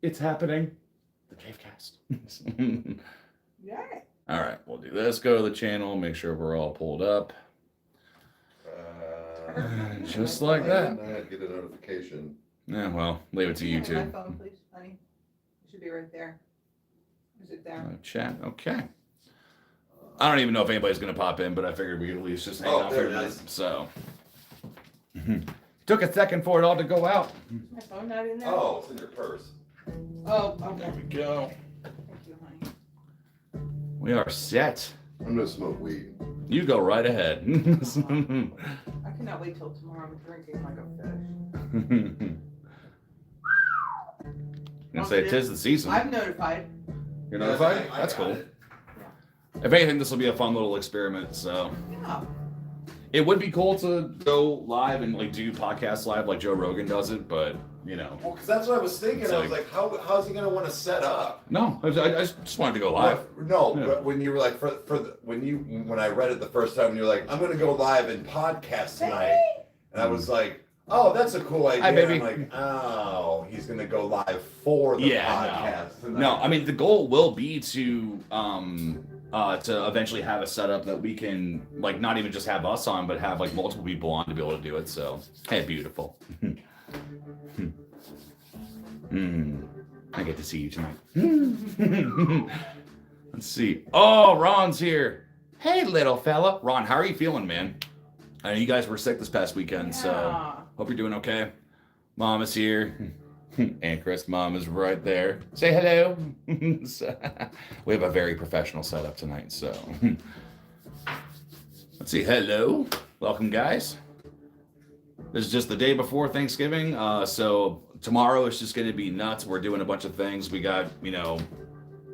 It's happening. The Cavecast. Yeah. All right, we'll do this. Go to the channel. Make sure we're all pulled up. Just like that. I get a notification. Yeah, well, leave it to My YouTube. phone, please, honey. It should be right there. Is it there? Chat. Okay. I don't even know if anybody's going to pop in, but I figured we could at least just hang out for a minute. So. Took a second for it all to go out. Is my phone not in there? Oh, it's in your purse. Oh, There okay. we go. Thank you, honey. We are set. I'm gonna smoke weed. You go right ahead. I cannot wait till tomorrow. I'm drinking like a fish. Gonna say 'tis the season. I'm notified. You're notified? That's cool. If anything, this will be a fun little experiment. So Yeah. it would be cool to go live and like do podcasts live like Joe Rogan does it, but you know. Well, because that's what I was thinking. It's I was like, how's he gonna want to set up? No, I just wanted to go live. No, Yeah. but when you were like, when I read it the first time, and you're like, I'm gonna go live and podcast tonight, and I was like, oh, that's a cool idea. Hi, baby. I'm like, oh, he's gonna go live for the podcast tonight. No, I mean the goal will be to eventually have a setup that we can like not even just have us on, but have like multiple people on to be able to do it. So hey, beautiful. I get to see you tonight. Let's see. Oh, Ron's here. Hey, little fella. Ron, how are you feeling, man? I know you guys were sick this past weekend, so hope you're doing okay. Mom is here. And Chris' mom is right there. Say hello. We have a very professional setup tonight, so. Let's see. Hello. Welcome, guys. This is just the day before Thanksgiving, so tomorrow is just going to be nuts. We're doing a bunch of things. We got, you know,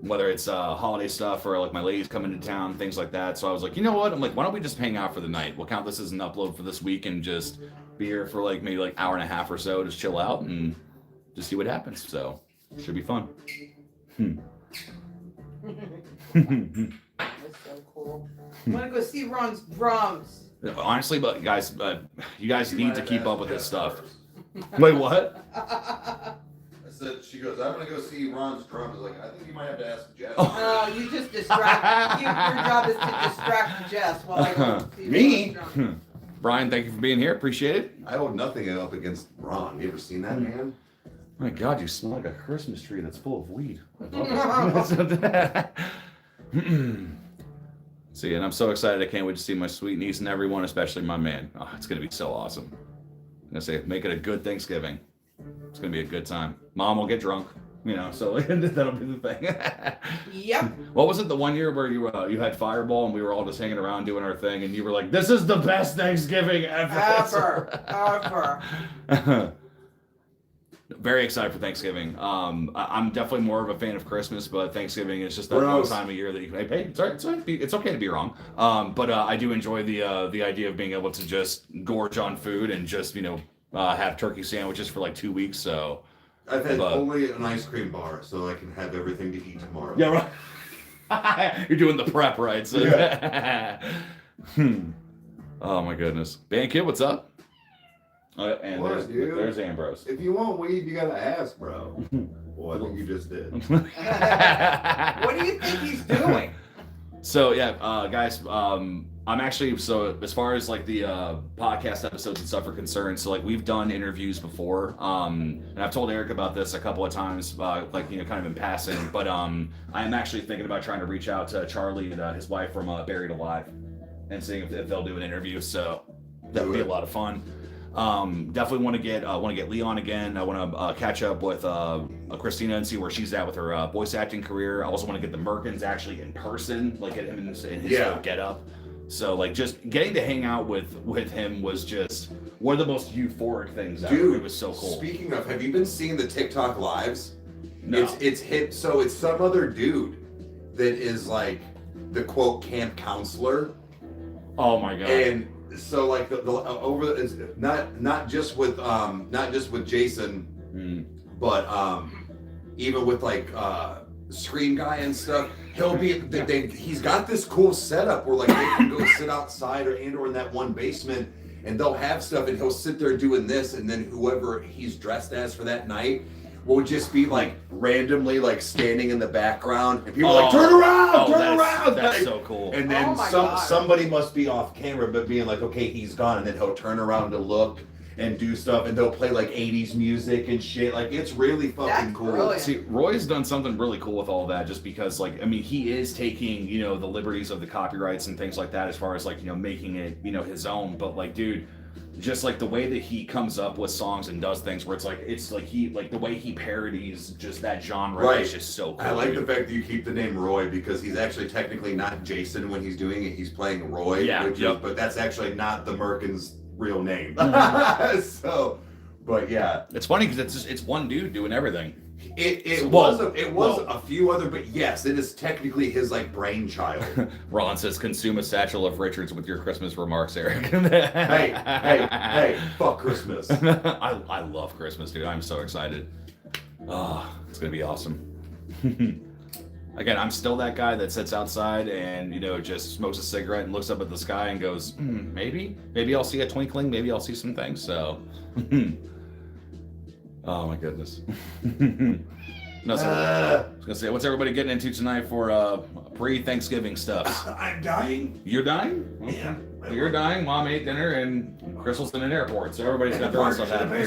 whether it's holiday stuff or like my ladies coming to town, things like that. So I was like, you know what? I'm like, why don't we just hang out for the night? We'll count this as an upload for this week and just be here for like maybe like hour and a half or so, just chill out and just see what happens. So should be fun. That's so cool. I want to go see Ron's drums. Honestly, but guys, you guys need to keep up with this stuff. Wait, what? I said, she goes, I'm gonna go see Ron's drums. I was like, I think you might have to ask Jeff. No, you just distract. Your job is to distract Jess while I go see Me? Ron's drums. Brian, thank you for being here. Appreciate it. I hold nothing up against Ron. You ever seen that man? My God, you smell like a Christmas tree that's full of weed. See, and I'm so excited. I can't wait to see my sweet niece and everyone, especially my man. Oh, it's going to be so awesome. I'm going to say, make it a good Thanksgiving. It's going to be a good time. Mom will get drunk, you know, so that'll be the thing. Yep. What was it the one year where you had Fireball and we were all just hanging around doing our thing and you were like, this is the best Thanksgiving ever. Ever. Very excited for Thanksgiving. I'm definitely more of a fan of Christmas, but Thanksgiving is just that one time of year that you can, hey, it's okay to be wrong. But I do enjoy the idea of being able to just gorge on food and just, you know, have turkey sandwiches for like 2 weeks. So I've had only an ice cream bar, so I can have everything to eat tomorrow. yeah, right. You're doing the prep, right? So, Yeah. Oh my goodness, Band Kid, what's up? And What, dude? there's Ambrose. If you want weed, you gotta ask, bro. Well, I think you just did. What do you think he's doing? So yeah, guys, I'm actually, so as far as like the podcast episodes and stuff are concerned, so like we've done interviews before, and I've told Eric about this a couple of times, like, you know, kind of in passing, but I am actually thinking about trying to reach out to Charlie and his wife from Buried Alive and seeing if they'll do an interview. So that would be a lot of fun. Definitely want to get Leon again. I want to catch up with Christina and see where she's at with her voice acting career. I also want to get the Merkins actually in person, like get him in his get up. So like just getting to hang out with him was just one of the most euphoric things ever. Dude, It was so cool. Speaking of, have you been seeing the TikTok lives? No. It's hit. So it's some other dude that is like the quote camp counselor. Oh my God. And so like it's not just with Jason, but even with like Screen Guy and stuff, he'll be he's got this cool setup where like they can go sit outside or in that one basement and they'll have stuff and he'll sit there doing this, and then whoever he's dressed as for that night will just be like randomly like standing in the background, and people are Oh. like, turn around, turn that's, around. That's Like, so cool. and then Oh my God. somebody must be off camera, but being like, okay, he's gone, and then he'll turn around to look and do stuff, and they'll play like 80s music and shit. Like, it's really fucking That's cool. brilliant. See, Roy's done something really cool with all that, just because, like, I mean, he is taking, you know, the liberties of the copyrights and things like that, as far as like, you know, making it, you know, his own. But like, dude, just like the way that he comes up with songs and does things, where it's like he, like the way he parodies just that genre Right. is just so cool. I like dude. the fact that you keep the name Roy, because he's actually technically not Jason when he's doing it. He's playing Roy, Yeah, which yep. is, but that's actually not the Merkin's real name. So, but yeah, It's funny because it's one dude doing everything. it Whoa. was Whoa. a few other, but yes, it is technically his like brainchild. Ron says, "Consume a satchel of Richards with your Christmas remarks, Eric." hey, fuck Christmas. I love Christmas, dude. I'm so excited. Oh, it's gonna be awesome. Again, I'm still that guy that sits outside and, you know, just smokes a cigarette and looks up at the sky and goes, maybe I'll see a twinkling, maybe I'll see some things. So, oh my goodness. No, so I was gonna say, what's everybody getting into tonight for pre-Thanksgiving stuff? I'm dying. You're dying? Yeah. Well, you're dying. Mom ate dinner, and Crystal's in an airport, so everybody's got their own stuff happening.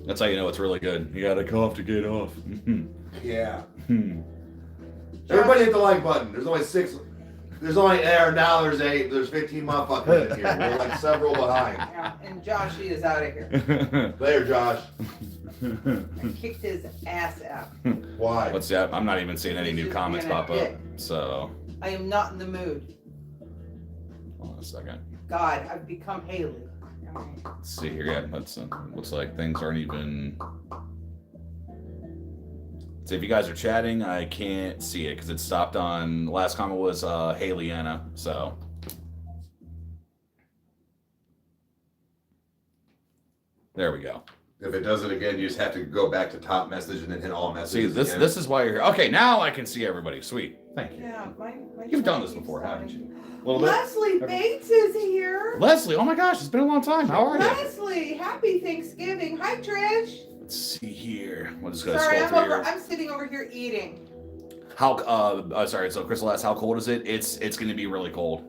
That's how you know it's really good. You gotta cough to get off. Yeah. Everybody hit the like button. There's only 6. There's only now. There's 8. There's 15 motherfuckers in here. We're like several behind. Yeah, and Josh, he is out of here. Later, Josh. I kicked his ass out. Why? Let's see. I'm not even seeing any He's new just comments being a pop up. dick. So, I am not in the mood. hold on a second. God, I've become Haley. Let's see here. Yeah, that's looks like things aren't even. So if you guys are chatting, I can't see it because it stopped on. Last comment was Haley Anna. So. There we go. If it does it again, you just have to go back to top message and then hit all See, messages. again. this is why you're here. Okay, now I can see everybody. Sweet. Thank you. Yeah, my You've done phone this keeps before, dying. haven't you? A little bit. Leslie Okay. Bates is here. Leslie, oh my gosh, it's been a long time. How are you? Leslie, happy Thanksgiving. Hi, Trish. Let's see here. We'll just go Sorry, scroll through here. I'm sitting over here eating. How? Sorry. So Crystal asked, how cold is it? It's going to be really cold.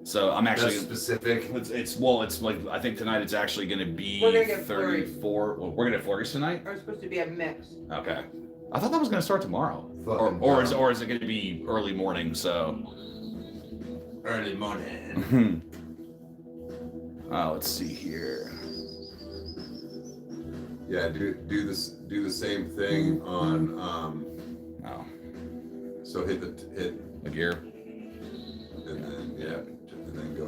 So I'm actually. That's specific. It's like I think tonight it's actually going to be We're gonna get flurries. 34. Well, we're going to get flurries tonight. Or it's supposed to be a mix. Okay. I thought that was going to start tomorrow. Fucking Or is dumb. it going to be early morning? So. Early morning. Let's see here. Yeah, do the same thing on Oh, so hit the gear. and then and then go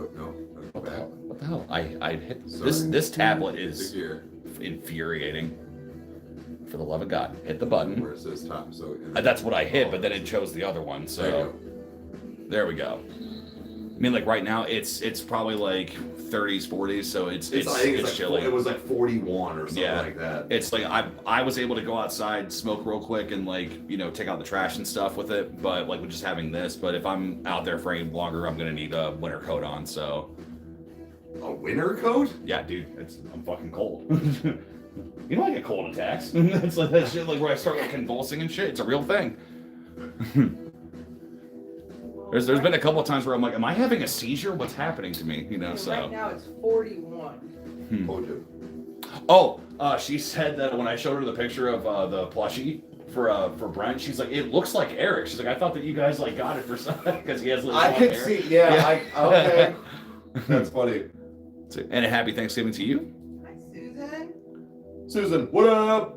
What the back. hell? What the hell? I hit Sorry. this tablet The is gear infuriating. For the love of God, hit the button. where it says top. So That's what I hit, but then it chose the other one. There you So there we go. I mean, like right now, it's probably like 30s, 40s, so it's I think it's like chilly. it was like 41 or something Yeah. like that. It's like I was able to go outside, smoke real quick, and like take out the trash and stuff with it. But like with just having this, but if I'm out there for any longer, I'm gonna need a winter coat on. So A winter coat? yeah, dude, I'm fucking cold. You know I get cold attacks. It's like that shit, like where I start like convulsing and shit. It's a real thing. There's been a couple of times where I'm like, am I having a seizure? What's happening to me? And So. right now it's 41. Mojo. Oh, she said that when I showed her the picture of the plushie for Brent, she's like, it looks like Eric. She's like, I thought that you guys like got it for something because he has little I long could hair. see. Yeah. Okay. That's funny. And a happy Thanksgiving to you. Hi, Susan. Susan, what up?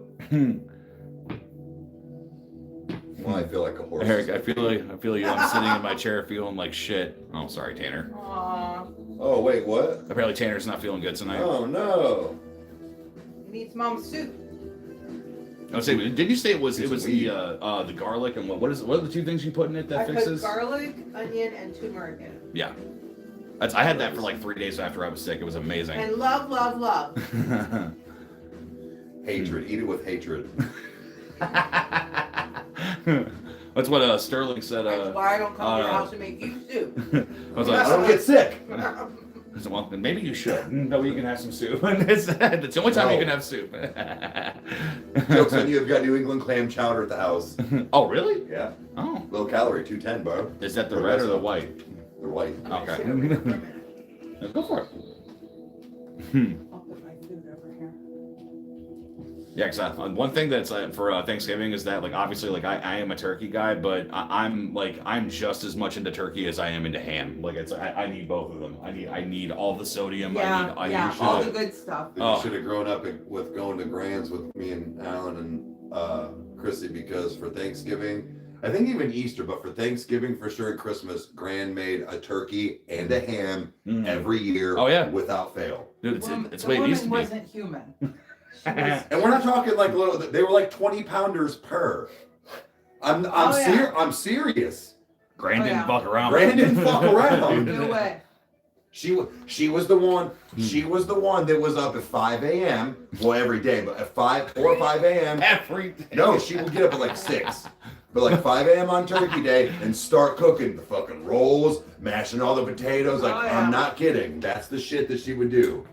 Well, I feel like a horse. Eric, I feel you. I'm sitting in my chair feeling like shit. Oh, sorry, Tanner. Aw. Oh wait, what? Apparently Tanner's not feeling good tonight. Oh no. Needs mom's soup. I was saying, did you say it was It's the garlic and what are the two things you put in it that I put fixes? garlic, onion, and turmeric in it. Yeah, I had that for like 3 days after I was sick. It was amazing. And love, love, love. Hatred. Eat it with hatred. That's what Sterling said. That's why I don't come to your house to make you soup. I was I like, don't get sick. I said, well, then maybe you should. No, you can have some soup. It's the only time you can have soup. Joke's on you, I've got New England clam chowder at the house. Oh, really? Yeah. Oh. Low calorie, 210, bro. Is that the red or the white? They're white. Okay. Let's go for it. I'll put my food over here. Yeah, because one thing that's for Thanksgiving is that like obviously like I am a turkey guy, but I'm just as much into turkey as I am into ham. Like I need both of them. I need all the sodium. Yeah, I need all the good stuff. You should have grown up with going to Grand's with me and Alan and Chrissy, because for Thanksgiving, I think even Easter, but for Thanksgiving for sure and Christmas, Grand made a turkey and a ham every year. Oh, yeah. Without fail. Dude, it's the way it woman used to be. wasn't human. And we're not talking like little. They were like 20 pounders per. I'm serious. Grand didn't fuck around. Grand didn't fuck around. No way. She was the one. She was the one that was up at 5 a.m. Well, every day, but at 4 or 5 a.m. Every day. No, she would get up at like 6. But like 5 a.m. on Turkey Day and start cooking the fucking rolls, mashing all the potatoes. Like, I'm not kidding. That's the shit that she would do.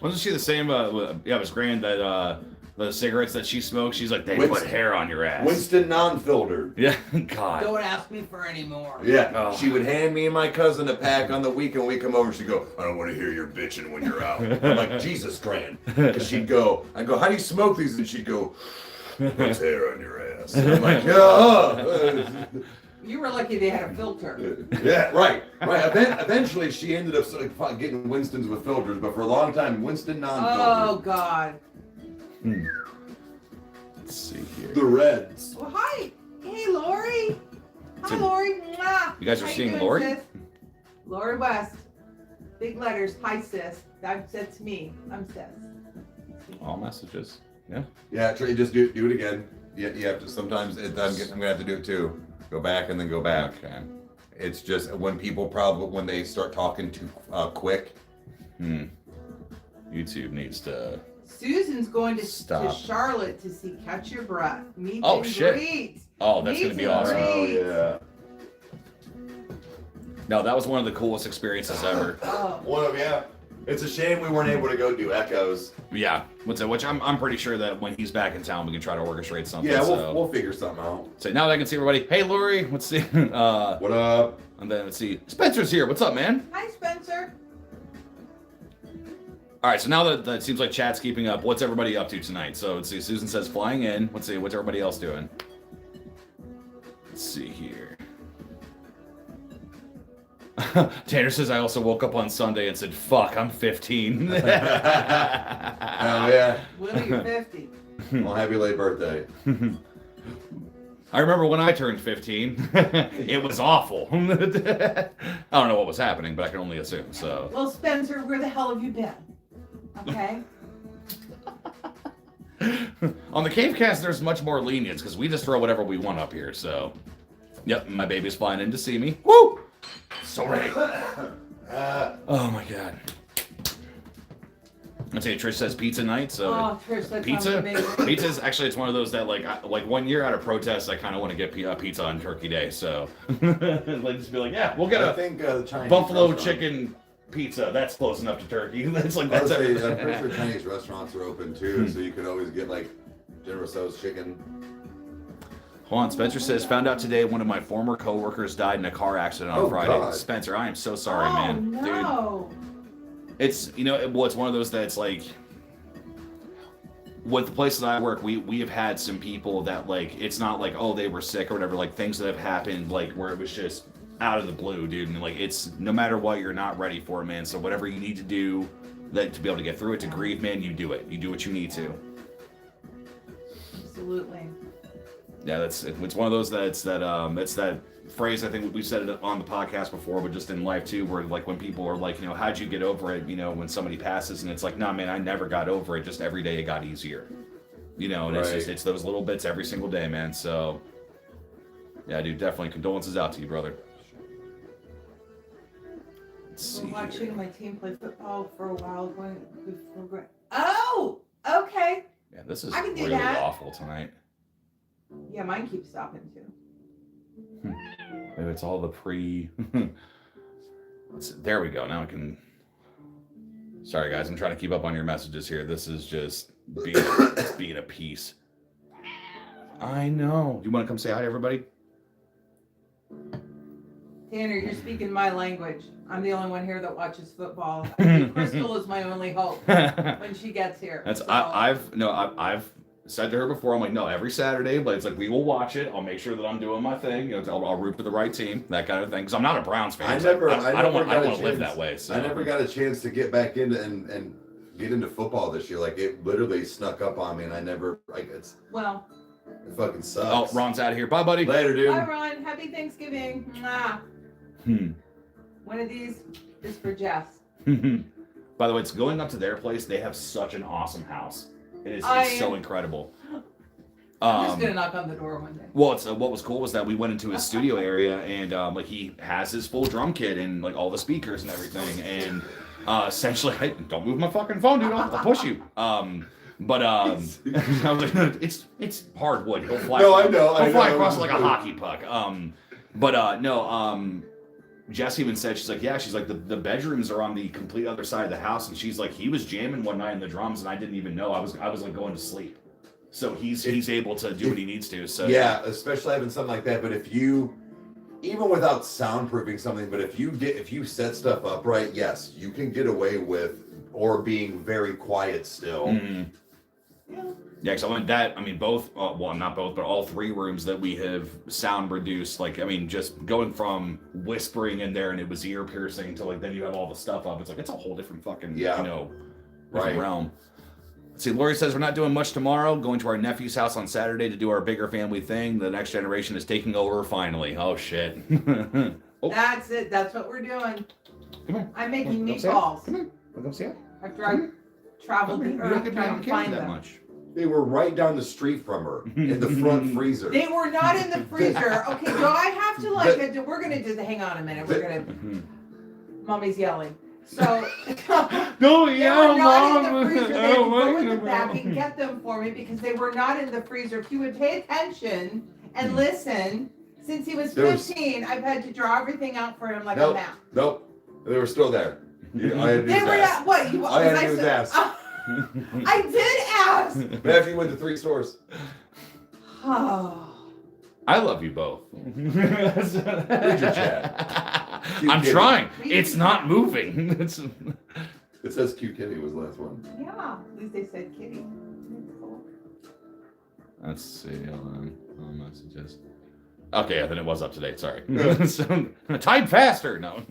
Wasn't she the same? It was Grand that the cigarettes that she smoked. She's like, they put hair on your ass. Winston non-filtered. Yeah, God. Don't ask me for any more. Yeah, Oh. She would hand me and my cousin a pack on the weekend. We come over, she'd go, I don't want to hear your bitching when you're out. I'm like, Jesus, Grand. Because I'd go, how do you smoke these? And she'd go, there's hair on your ass. And I'm like, yeah. You were lucky they had a filter. Yeah, right. Eventually, she ended up getting Winston's with filters, but for a long time, Winston non-filtered. Oh, God. Let's see here. The Reds. Well, hi. Hey, Lori. Hi, Lori. Mwah. You guys are How seeing doing, Lori? sis? Lori West. Big letters. Hi, sis. That said to me. I'm sis. All messages. Yeah. Yeah, try just do it again. You have to sometimes. I'm gonna have to do it too. Go back and then go back. Okay. It's just when when they start talking too quick. YouTube needs to. Susan's going to Stop. Charlotte to see Catch Your Breath. Meet Oh, and shit. greet. Oh, that's gonna be awesome. Oh yeah. No, that was one of the coolest experiences ever. Oh. One of It's a shame we weren't able to go do echoes. Yeah, which I'm pretty sure that when he's back in town, we can try to orchestrate something. Yeah, so. we'll figure something out. So now that I can see everybody. Hey, Lori, let's see. What up? And then let's see. Spencer's here. What's up, man? Hi, Spencer. All right, so now that it seems like chat's keeping up, what's everybody up to tonight? So let's see. Susan says flying in. Let's see. What's everybody else doing? Let's see here. Tanner says, I also woke up on Sunday and said, fuck, I'm 15. Oh yeah. Will, you're 50. Well, happy late birthday. I remember when I turned 15. It was awful. I don't know what was happening, but I can only assume. So. Well, Spencer, where the hell have you been? Okay. On the Cavecast, there's much more lenience because we just throw whatever we want up here. So, yep, my baby's flying in to see me. Woo! Sorry. Oh my god. I'd say Trish says pizza night. So Trish, that pizza. sounds amazing. Pizza's actually it's one of those that like 1 year out of protest, I kind of want to get pizza on Turkey Day. So like just be like, yeah, we'll get I a think the Chinese buffalo restaurant- chicken pizza. That's close enough to turkey. That's like I would that's say, it. I'm pretty sure Chinese restaurants are open too, so you could always get like General Tso's chicken. Hold on, Spencer says, found out today one of my former coworkers died in a car accident on Oh, Friday. God. Spencer, I am so sorry, man. No. Dude, it's, it's one of those that's like, with the places I work, we have had some people that like, it's not like, oh, they were sick or whatever, like things that have happened, like where it was just out of the blue, dude. And like, it's no matter what, you're not ready for it, man. So whatever you need to do to be able to get through it, to grieve, man, you do it. You do what you need to. Absolutely. Yeah, it's one of those that's that phrase. I think we said it on the podcast before, but just in life too, where like when people are like, how'd you get over it? When somebody passes, and it's like, nah, man, I never got over it. Just every day it got easier. And Right. it's those little bits every single day, man. So yeah, dude, definitely condolences out to you, brother. Let's We're see watching here. my team play football for a while. Oh, okay. Yeah, this is I can do really that. awful tonight. Yeah, mine keeps stopping too. Maybe it's all the pre. There we go. Now I can. Sorry, guys. I'm trying to keep up on your messages here. This is just being a piece. I know. You want to come say hi to everybody? Tanner, you're speaking my language. I'm the only one here that watches football. I think Crystal is my only hope when she gets here. I've said to her before. I'm like, no, every Saturday, but it's like we will watch it. I'll make sure that I'm doing my thing. I'll root for the right team, that kind of thing. Because I'm not a Browns fan. I don't want to live that way. So. I never got a chance to get back into and get into football this year. Like it literally snuck up on me, and I never like it's. Well. It fucking sucks. Oh, Ron's out of here. Bye, buddy. Later, dude. Bye, Ron. Happy Thanksgiving. Mwah. One of these is for Jess. By the way, it's going up to their place. They have such an awesome house. It's so incredible. I'm just gonna knock on the door one day. Well, what was cool was that we went into his studio area and like he has his full drum kit and like all the speakers and everything. And essentially, hey, don't move my fucking phone, dude. I'll push you. But it's hardwood. He'll fly. No, He'll fly across like a hockey puck. Jess even said, she's like, yeah, she's like, the bedrooms are on the complete other side of the house, and she's like, he was jamming one night in the drums, and I didn't even know. I was like going to sleep. So he's able to do what he needs to. So yeah, especially having something like that. But if you, even without soundproofing something, but if you set stuff up right, yes, you can get away with or being very quiet still. Mm-hmm. Yeah, because both, well, not both, but all three rooms that we have sound reduced, like, I mean, just going from whispering in there and it was ear piercing to like, then you have all the stuff up. It's like, it's a whole different fucking, realm. Let's see, Lori says we're not doing much tomorrow, going to our nephew's house on Saturday to do our bigger family thing. The next generation is taking over finally. Oh, shit. Oh. That's it. That's what we're doing. Come on. I'm making meatballs. Come on. Wanna go see it? After I traveled the earth trying to find them. Much. They were right down the street from her in the front freezer. They were not in the freezer. Okay, do I have to we're going to do hang on a minute. We're going to, Mommy's yelling. So, don't yell, Mom. Mom. In the freezer. They go in the back and get them for me because they were not in the freezer. If you would pay attention and listen, since he was 15, I've had to draw everything out for him like a map. Nope, they were still there. I had to they were ask. What? I had to do his ass. I did ask. Matthew went to 3 stores. Oh. I love you both. Read your chat. I'm trying. It's not moving. It says Cute Kitty was the last one. Yeah, at least they said kitty. Let's see. Hold on. Messages. Okay, then it was up to date. Sorry. So, type faster. No.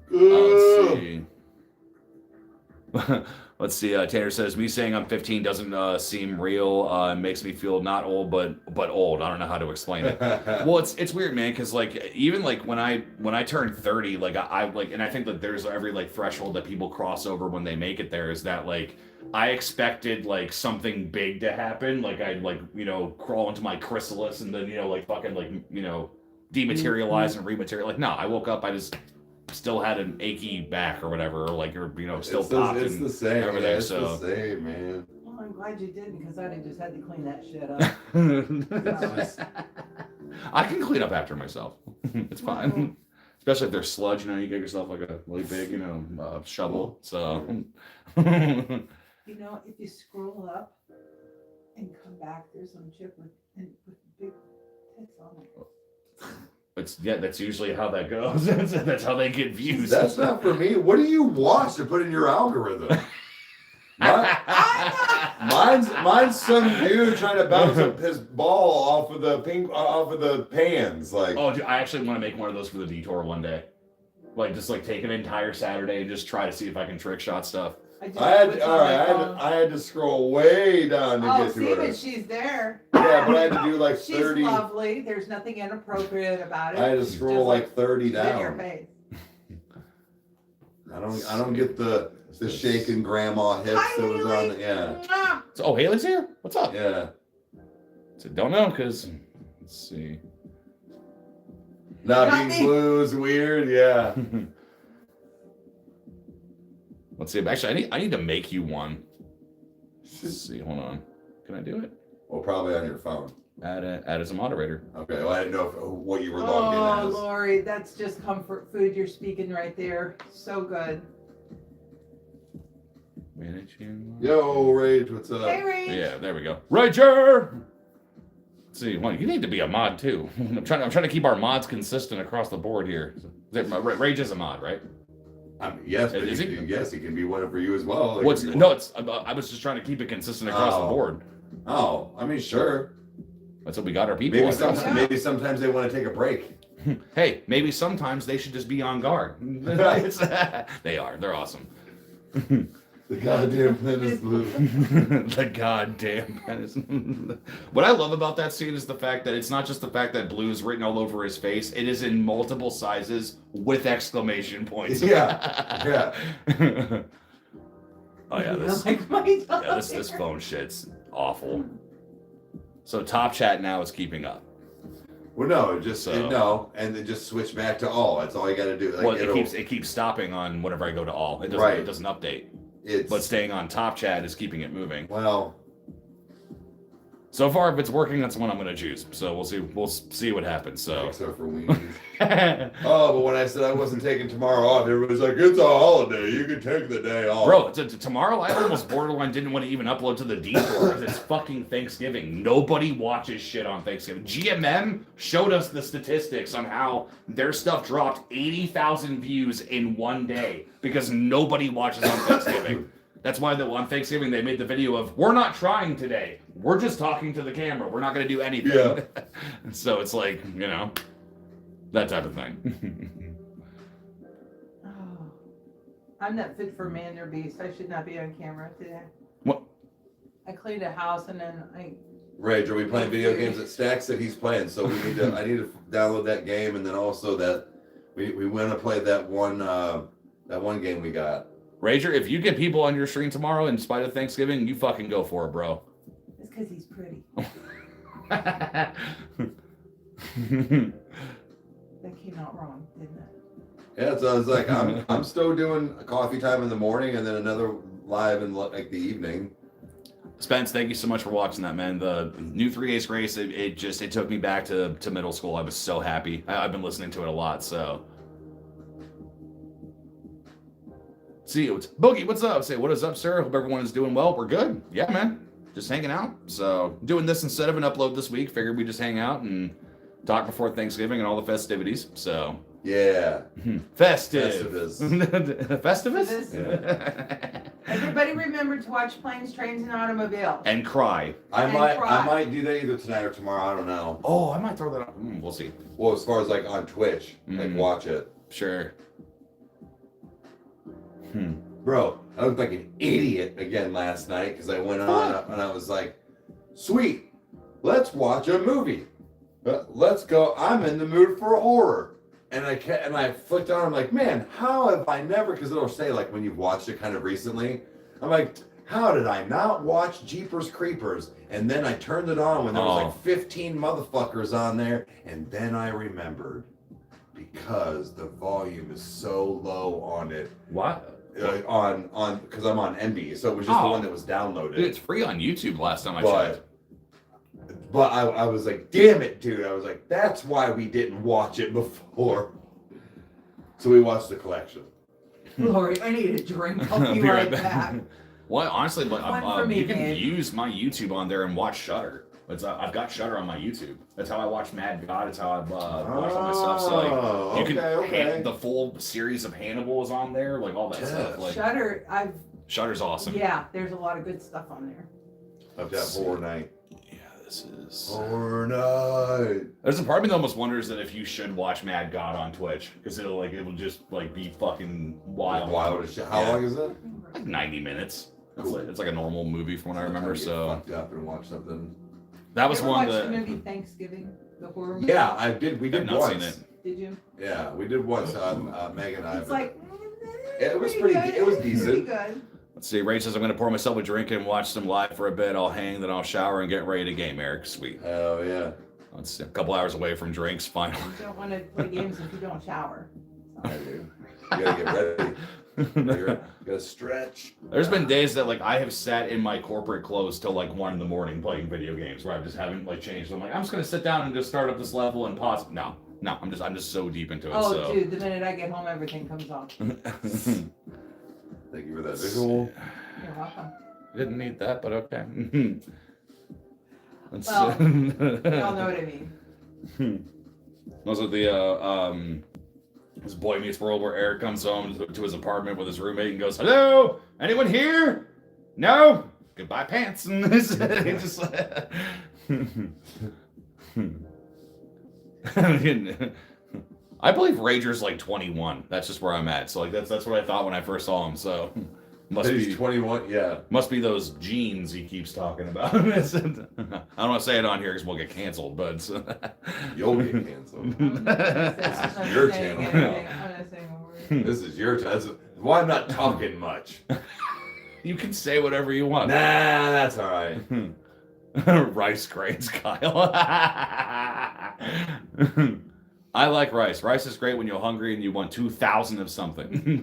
Let's see. Let's see. Tanner says, me saying I'm 15 doesn't seem real. Makes me feel not old, but old. I don't know how to explain it. Well, it's weird, man, because like even like when I turned 30, like I like, and I think that there's every like threshold that people cross over when they make it there is that like I expected like something big to happen, like I'd like crawl into my chrysalis and then like fucking like dematerialize and rematerialize. Like no, I woke up, I just still had an achy back or whatever, or like still popped. It's the same. Everything, it's the same, man. Well, I'm glad you didn't, because I'd have just had to clean that shit up. I can clean up after myself. It's fine. Especially if there's sludge, you get yourself like a really big, shovel. So if you scroll up and come back, there's some chick with big tits on it. That's usually how that goes. That's how they get views. That's not for me. What do you watch to put in your algorithm? Mine's some dude trying to bounce up his ball off of the pans. Like, oh, dude, I actually want to make one of those for the detour one day. Like, just like take an entire Saturday and just try to see if I can trick shot stuff. I had to scroll way down to get to her. But she's there. Yeah, but I had to do like 30. She's lovely. There's nothing inappropriate about it. I had to scroll like 30 down. In your face. I don't get the shaking grandma hips that was on. Yeah. So, Haley's here. What's up? Yeah. So don't know because let's see. Not being blue is weird. Yeah. Let's see. Actually, I need to make you one. Let's see. Hold on. Can I do it? Well, probably on your phone. Add as a moderator. Okay, well, I didn't know what you were logged in Oh, as. Lori, that's just comfort food you're speaking right there. So good. Yo, Rage, what's up? Hey, Rage. Yeah, there we go. Rager! Let's see, well, you need to be a mod too. I'm trying to keep our mods consistent across the board here. Rage is a mod, right? Yes, but Is he? Yes, he can be one for you as well. I was just trying to keep it consistent across the board. Oh, I mean, sure. That's what we got our people. Maybe sometimes they want to take a break. Hey, maybe sometimes they should just be on guard. They are. They're awesome. The goddamn pen is blue. The goddamn pen is. What I love about that scene is the fact that it's not just the fact that blue is written all over his face. It is in multiple sizes with exclamation points. Yeah. Oh yeah, this phone shit's awful. So Top Chat now is keeping up. Well, no, and then just switch back to all. That's all you got to do. Like, it keeps stopping on whenever I go to all. It doesn't update. But staying on Top Chat is keeping it moving. Well, so far, if it's working, that's the one I'm going to choose. So we'll see. We'll see what happens. So. Except for weenies. Oh, but when I said I wasn't taking tomorrow off, everybody's like, "It's a holiday. You can take the day off." Bro, tomorrow I almost borderline didn't want to even upload to the D-Store because it's fucking Thanksgiving. Nobody watches shit on Thanksgiving. GMM showed us the statistics on how their stuff dropped 80,000 views in one day because nobody watches on Thanksgiving. That's why on Thanksgiving they made the video of, we're not trying today. We're just talking to the camera. We're not going to do anything. Yeah. So it's like, that type of thing. Oh, I'm not fit for man or beast. I should not be on camera today. What? I cleaned a house and then Rage, are we playing video games at Stack said he's playing, so I need to download that game, and then also that we want to play that one game we got. Rager, if you get people on your stream tomorrow in spite of Thanksgiving, you fucking go for it, bro. It's because he's pretty. That came out wrong, didn't it? Yeah, so I was like, I'm still doing a coffee time in the morning and then another live in like the evening. Spence, thank you so much for watching that, man. The new 3 Ace Grace, it took me back to middle school. I was so happy. I've been listening to it a lot, so. See, Boogie, what's up? Say, what is up, sir? Hope everyone is doing well. We're good. Yeah, man. Just hanging out. So, doing this instead of an upload this week. Figured we just hang out and talk before Thanksgiving and all the festivities. So. Yeah. Festivus. Festivus? Yeah. Everybody remember to watch Planes, Trains, and Automobiles. And cry. I might do that either tonight or tomorrow. I don't know. Oh, I might throw that on. We'll see. Well, as far as like on Twitch, like watch it. Sure. Bro, I looked like an idiot again last night because I went on and I was like, sweet, let's watch a movie. Let's go. I'm in the mood for horror. And I flicked on, I'm like, man, how have I never, because it'll say like when you've watched it kind of recently, I'm like, how did I not watch Jeepers Creepers? And then I turned it on when there was like 15 motherfuckers on there, and then I remembered because the volume is so low on it. What? On because I'm on NB, so it was just the one that was downloaded. Dude, it's free on YouTube last time I checked. But I was like, damn it, dude. I was like, that's why we didn't watch it before. So we watched the collection. Lori, I need a drink. I'll be right back. Well, honestly, but you can man. use my YouTube on there and watch Shudder. I've got Shudder on my YouTube. That's how I watch Mad God. It's how I've watched all my stuff. So like, you can the full series of Hannibal is on there, like all that stuff. Like Shudder, Shudder's awesome. Yeah, there's a lot of good stuff on there. I've got Horror Night. Yeah, this is Horror Night. There's a part of me that almost wonders that if you should watch Mad God on Twitch, because it will just like be fucking wild. Wild as shit. How long is it? Like 90 minutes. Cool. It's like a normal movie from what I remember. So fucked up and watch something. That was you ever one watched that. the movie Thanksgiving, the horror movie? Yeah, I did. We did not once. seen it. Did you? Yeah, we did once. Meg and I. It's like it was pretty. It was decent. Pretty good. Let's see. Ray says I'm going to pour myself a drink and watch them live for a bit. I'll hang, then I'll shower and get ready to game. Eric, sweet. Oh yeah. It's a couple hours away from drinks. Finally. You don't want to play games if you don't shower. I do. You gotta get ready. Gotta stretch. There's been days that like I have sat in my corporate clothes till like 1 a.m. playing video games where I just haven't like changed. I'm like, I'm just gonna sit down and just start up this level and pause. No, I'm just so deep into it. Oh, so. dude, the minute I get home, everything comes off. Thank you for that visual. You're welcome. Didn't need that, but okay. Well, y'all know what I mean. Was it the this Boy Meets World where Eric comes home to his apartment with his roommate and goes, "Hello, anyone here? No, goodbye pants." And it's just I believe Rager's like 21. That's just where I'm at. So like that's what I thought when I first saw him. So must He's be 21. Yeah. Must be those jeans he keeps talking about. I don't want to say it on here because we'll get canceled, but You'll get canceled. I'm not your saying channel. anything. I'm not saying a word. This is your time. Why I'm not talking much? You can say whatever you want. Nah, that's all right. Rice grains, Kyle. I like rice. Rice is great when you're hungry and you want 2,000 of something.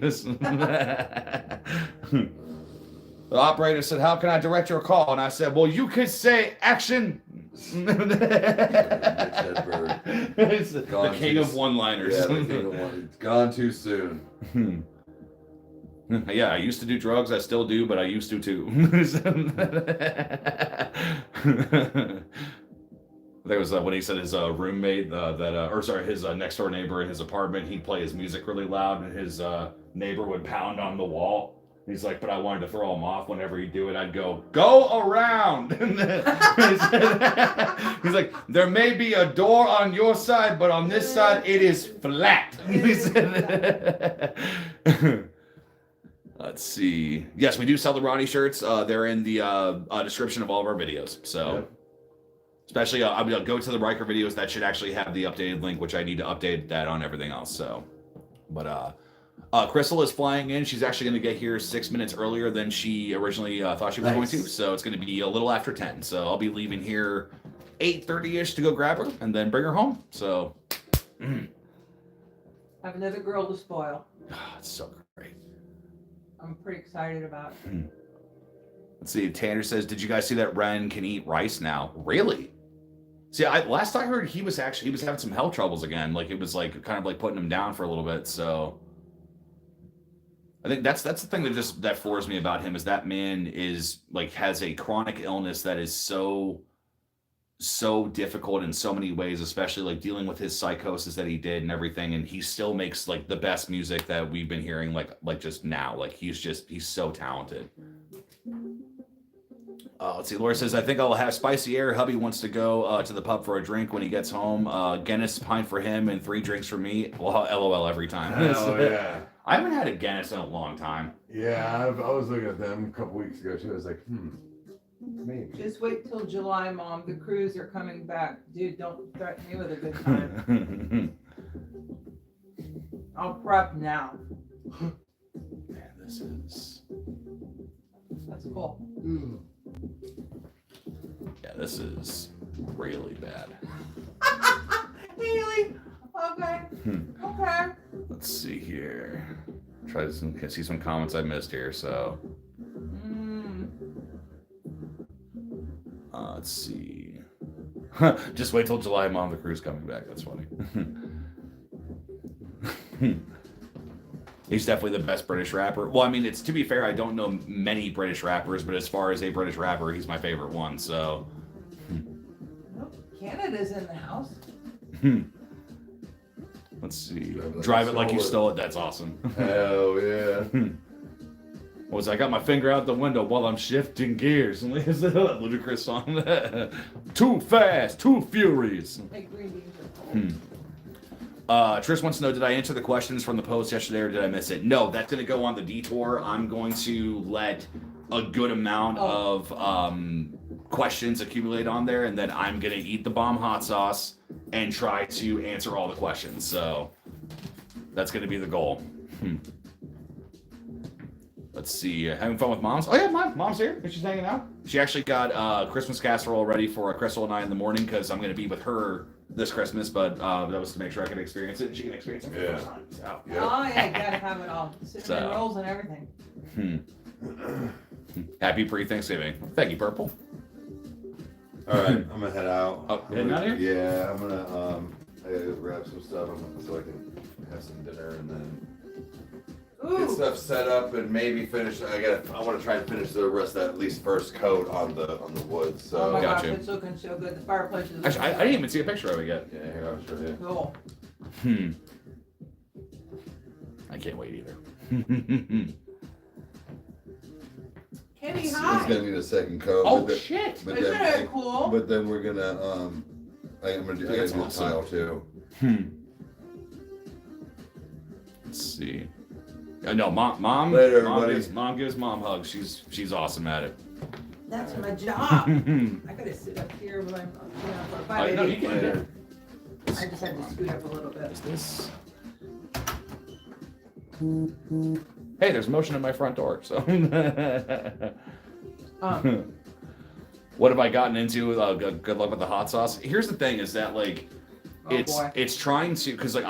The operator said, "How can I direct your call?" And I said, "Well, you could say action." It's the king of one-liners. Yeah, the king of one. It's gone too soon. Yeah, I used to do drugs. I still do, but I used to too. There was when he said his roommate his next door neighbor in his apartment, he'd play his music really loud and his neighbor would pound on the wall. He's like, but I wanted to throw him off whenever he'd do it. I'd go around. He's like, there may be a door on your side, but on this side it is flat. Let's see. Yes, we do sell the Ronnie shirts. They're in the description of all of our videos. So. Yep. Especially, I'll go to the Riker videos. That should actually have the updated link, which I need to update that on everything else. So, but Crystal is flying in. She's actually going to get here 6 minutes earlier than she originally thought she was going to. So it's going to be a little after 10. So I'll be leaving here 8:30ish to go grab her and then bring her home. So, Have another girl to spoil. It's so great. I'm pretty excited about it. Let's see. Tanner says, "Did you guys see that Ren can eat rice now?" Really? See, last I heard, he was having some health troubles again. Like it was like kind of like putting him down for a little bit. So I think that's the thing that floors me about him is that man is like has a chronic illness that is so difficult in so many ways, especially like dealing with his psychosis that he did and everything. And he still makes like the best music that we've been hearing like just now. Like he's so talented. Let's see. Laura says, "I think I'll have spicy air. Hubby wants to go to the pub for a drink when he gets home. Guinness pint for him and 3 drinks for me." Well, LOL every time. Oh yeah. I haven't had a Guinness in a long time. Yeah, I was looking at them a couple weeks ago too. I was like, maybe. Just wait till July, Mom. The crews are coming back. Dude, don't threaten me with a good time. I'll prep now. Man, this is... That's cool. Yeah, this is really bad. Haley. Okay. Okay. Let's see here. Try to see some comments I missed here. So, let's see. Just wait till July, Mom. The crew's coming back. That's funny. He's definitely the best British rapper. Well, I mean, to be fair, I don't know many British rappers, but as far as a British rapper, he's my favorite one. So, Canada's in the house. Let's see. Drive it like you stole it. That's awesome. Hell yeah. What was I got my finger out the window while I'm shifting gears? Is that a ludicrous song? Too fast, too furious. Like green beans are cold. Trish wants to know, did I answer the questions from the post yesterday or did I miss it? No, that's going to go on the detour. I'm going to let a good amount of questions accumulate on there, and then I'm going to eat the bomb hot sauce and try to answer all the questions. So that's going to be the goal. Let's see. Having fun with moms? Oh, yeah, mom's here. She's hanging out. She actually got Christmas casserole ready for Crystal and I in the morning because I'm going to be with her this Christmas, but that was to make sure I could experience it. And she can experience it for the first time. So. Yeah. Oh yeah, you gotta have it all. Cinnamon rolls and everything. Happy pre-Thanksgiving. Thank you, Purple. All right, I'm gonna head out. Oh, heading out here? Yeah, I'm gonna I gotta go grab some stuff so I can have some dinner and then get Ooh. stuff set up and maybe finish. I want to try and finish the rest of that at least first coat on the wood. So Oh my gosh, Gotcha. it's looking so good. The fireplace is looking Actually, I didn't even see a picture of it yet. yeah, here I'll show you. cool. I can't wait either. Kenny, It's hi. gonna need a second coat. Oh but then- shit! But Isn't then, it cool? but then we're gonna I gotta do That's the awesome. tile too. Let's see. No, mom. Later, mom everybody. gives mom hugs. She's awesome at it. That's my job. I gotta sit up here when I'm Oh, no, you can do Later. it. I just had to scoot up a little bit. Is this? Hey, there's motion at my front door. So, what have I gotten into? Good luck with the hot sauce. Here's the thing: is that like, Oh, boy. it's trying to, because like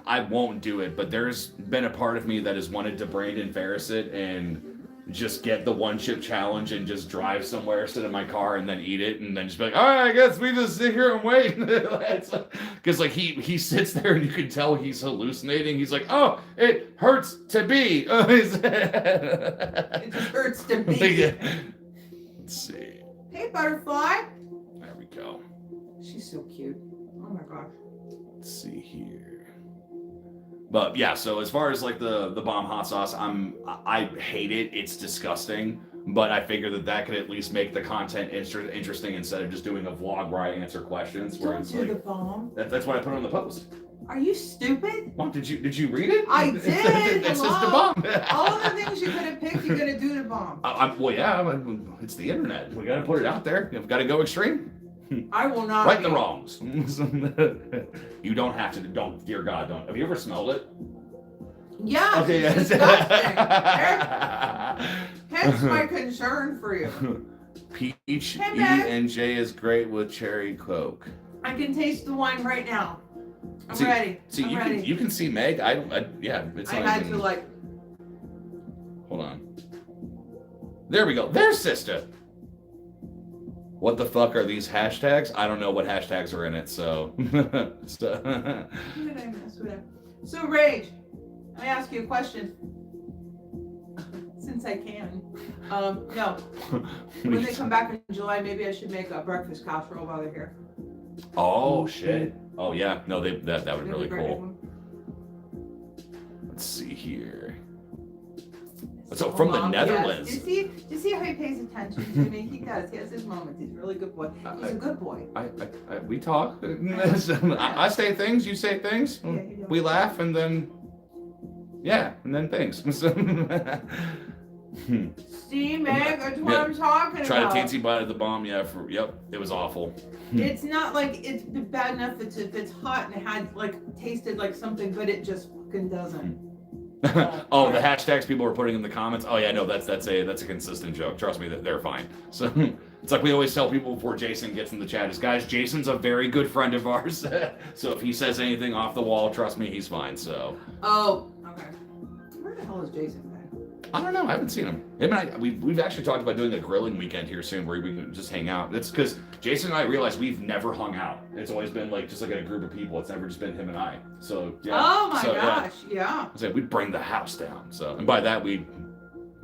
I won't do it, but there's been a part of me that has wanted to Brandon Ferris it and just get the one chip challenge and just drive somewhere, sit in my car, and then eat it, and then just be like, all right, I guess we just sit here and wait. Because like he sits there and you can tell he's hallucinating. He's like, oh, it hurts to be. It just hurts to be. Let's see. Hey, butterfly. There we go. She's so cute. Oh my gosh. Let's see here. But yeah, so as far as like the bomb hot sauce, I hate it. It's disgusting. But I figure that could at least make the content interesting instead of just doing a vlog where I answer questions. Where Don't it's do like the bomb. that's what I put on the post. Are you stupid? Mom, did you read it? I did. It says the Hello? bomb. All the things you could have picked, you're gonna do the bomb. Well, yeah, it's the internet. We gotta put it out there. You've got to go extreme. I will not. Right the wrongs. You don't have to. Don't, dear God, don't. Have you ever smelled it? Yeah. Okay, It's yes. disgusting. Hence my concern for you. Peach Hey, Meg. E&J is great with cherry Coke. I can taste the wine right now. I'm See- ready. See, I'm you ready. can see Meg. Yeah, it's I not had even, to like. Hold on. There we go. There's sister. What the fuck are these hashtags? I don't know what hashtags are in it, so. Who did I mess with? So Rage, let me ask you a question. Since I can. No. When they come back in July, maybe I should make a breakfast casserole while they're here. Oh shit. Oh yeah. No, that would be That'd really great. cool. Let's see here. So Oh, from the Mom, Netherlands. Yes. Do you see how he pays attention to me? He does. He has his moments. He's a really good boy. He's a good boy. We talk. I say things, you say things. Yeah, you do. We laugh and then, yeah, and then things. See, Meg, that's what Yeah. I'm talking Try to about. teensy bite of the bomb. Yeah, it was awful. It's not like it's bad enough if it's hot and it had like tasted like something, but it just fucking doesn't. Oh, the hashtags people were putting in the comments. Oh yeah, no, that's a consistent joke. Trust me, they're fine. So it's like we always tell people before Jason gets in the chat is, guys, Jason's a very good friend of ours. So if he says anything off the wall, trust me, he's fine. So Oh, okay. Where the hell is Jason been? I don't know. I haven't seen him. Him and we've actually talked about doing a grilling weekend here soon where we can just hang out. It's because Jason and I realized we've never hung out. It's always been like just like a group of people. It's never just been him and I. So yeah. Oh my So, yeah. gosh, yeah. I said we'd bring the house down. So and by that we'd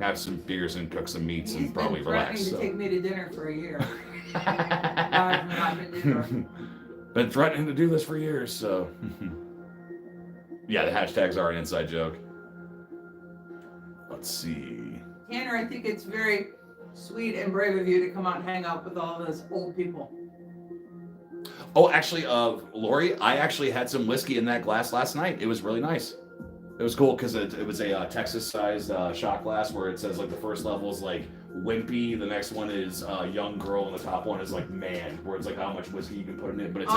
have some beers and cook some meats He's and probably been threatening relax. to So. take me to dinner for a year. I've not been to dinner. Been threatening to do this for years. So yeah, the hashtags are an inside joke. Let's see. Tanner, I think it's very sweet and brave of you to come out and hang out with all those old people. Oh, actually, Lori, I actually had some whiskey in that glass last night. It was really nice. It was cool because it was a Texas-sized shot glass where it says like the first level is like wimpy, the next one is young girl, and the top one is like man, where it's like how much whiskey you can put in it. But it's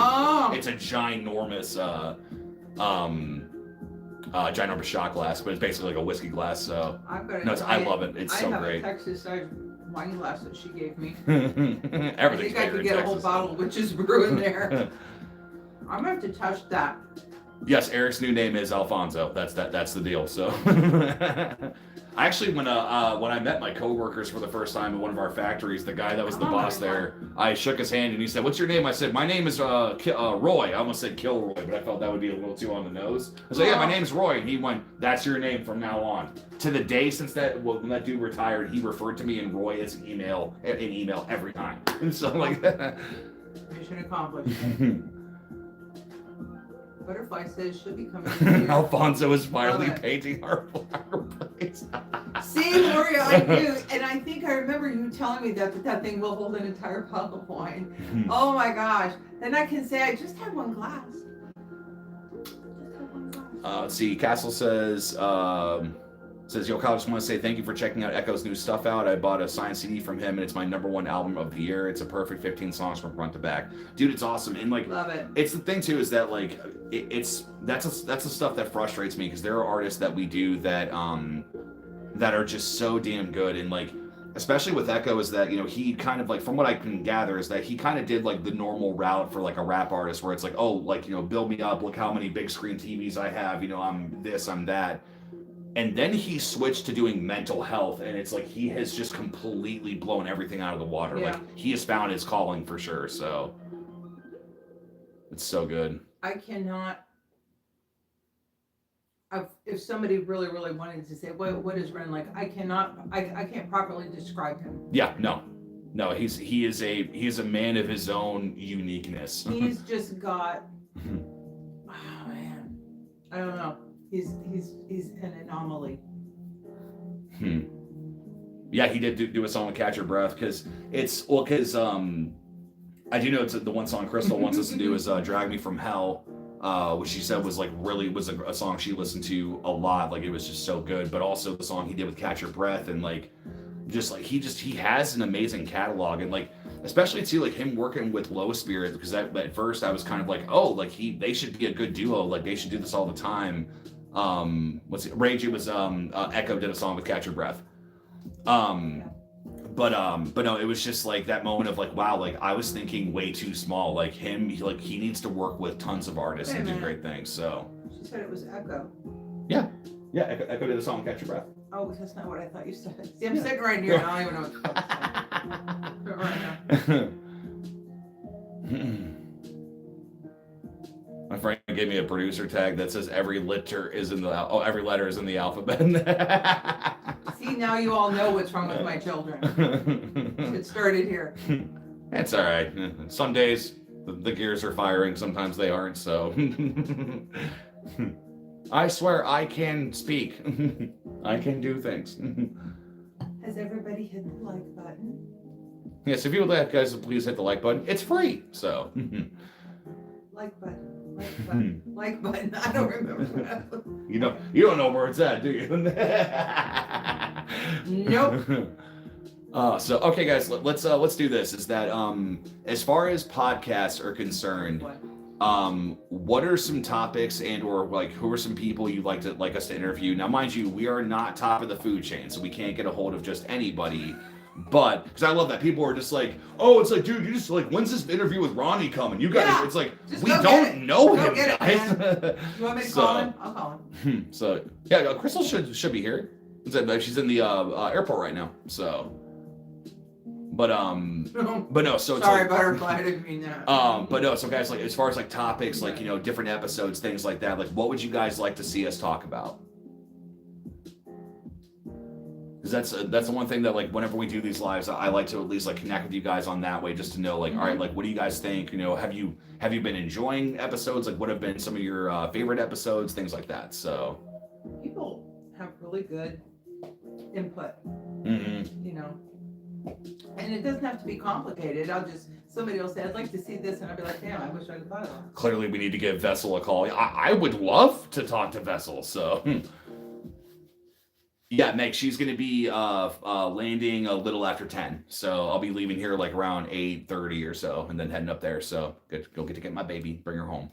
a ginormous ginormous shot glass, but it's basically like a whiskey glass. So I love it. It's so great. I have a Texas-sized wine glass that she gave me. Everything's I think I bigger could in get a Texas. whole bottle of witch's brew in there. I'm gonna have to touch that. Yes, Eric's new name is Alfonso. That's the deal. So, I actually when I met my coworkers for the first time in one of our factories, the guy that was the boss there, I shook his hand and he said, "What's your name?" I said, "My name is Roy." I almost said Kilroy, but I felt that would be a little too on the nose. I said, "Yeah, my name's Roy," and he went, "That's your name from now on." To the day since when that dude retired, he referred to me in Roy as an email every time. And so like that. Mission accomplished. Butterfly says she'll be coming in here. Alfonso is finally painting our flower place. See, Lori, I do, and I think I remember you telling me that thing will hold an entire bottle of wine. Oh my gosh! Then I can say I just had one glass. Let's see. Castle says, "Yo, Kyle, just want to say thank you for checking out Echo's new stuff out. I bought a signed CD from him, and it's my #1 album of the year. It's a perfect 15 songs from front to back. Dude, it's awesome. And like, love it. It's the thing too is that like, that's the stuff that frustrates me because there are artists that we do that are just so damn good, and like, especially with Echo is that, you know, he kind of like, from what I can gather, is that he kind of did like the normal route for like a rap artist where it's like, oh, like, you know, build me up, look how many big screen TVs I have, you know, I'm this, I'm that. And then he switched to doing mental health, and it's like he has just completely blown everything out of the water. Yeah. Like, he has found his calling for sure, so it's so good. I cannot. If somebody really, really wanted to say, what is Ren like? I can't properly describe him. Yeah, no, he is a man of his own uniqueness. He's just got, oh man, I don't know. He's an anomaly. Yeah, he did do a song with Catch Your Breath because I do know it's the one song Crystal wants us to do is Drag Me From Hell, which she said was like really was a song she listened to a lot. Like, it was just so good. But also the song he did with Catch Your Breath, and like just like he has an amazing catalog, and like especially too like him working with Low Spirit, because at first I was kind of like, oh, like they should be a good duo, like they should do this all the time. Rage, it was Echo did a song with Catch Your Breath. But no, it was just like that moment of like, wow, like I was thinking way too small. Like he needs to work with tons of artists and do great things. So she said it was Echo. Yeah, Echo did a song with Catch Your Breath. Oh, that's not what I thought you said. See, I'm sitting right here and I don't even know what the fuck to say. Right now. My friend gave me a producer tag that says every letter is in the alphabet. See, now you all know what's wrong with my children. It started here. It's all right. Some days the gears are firing. Sometimes they aren't. So I swear I can speak. I can do things. Has everybody hit the like button? Yes, if you would like, guys, please hit the like button. It's free. So like button. Like button. I don't remember. You don't know where it's at, do you? Nope. So okay, guys, let's do this. Is that as far as podcasts are concerned, what are some topics and or like who are some people you'd like us to interview? Now, mind you, we are not top of the food chain, so we can't get a hold of just anybody. But because I love that people are just like, oh, it's like, dude, you just like, when's this interview with Ronnie coming? You got it's like we don't know him, guys. You want me to call him? I'll call him. So yeah, Crystal should be here. She's in the airport right now. So, but no. So it's sorry, like, Butterfly, I didn't mean that. But no. So guys, like as far as like topics, like different episodes, things like that. Like, what would you guys like to see us talk about? Because that's the one thing that like whenever we do these lives, I like to at least like connect with you guys on that way, just to know like, all right, like what do you guys think? Have you been enjoying episodes? Like, what have been some of your favorite episodes? Things like that. So people have really good input, and it doesn't have to be complicated. Somebody will say, I'd like to see this, and I'll be like, damn, I wish I'd have thought of that. Clearly, we need to give Vessel a call. I would love to talk to Vessel. So. Yeah, Meg, she's going to be landing a little after 10. So I'll be leaving here like around 8:30 or so and then heading up there. So go get to get my baby, bring her home.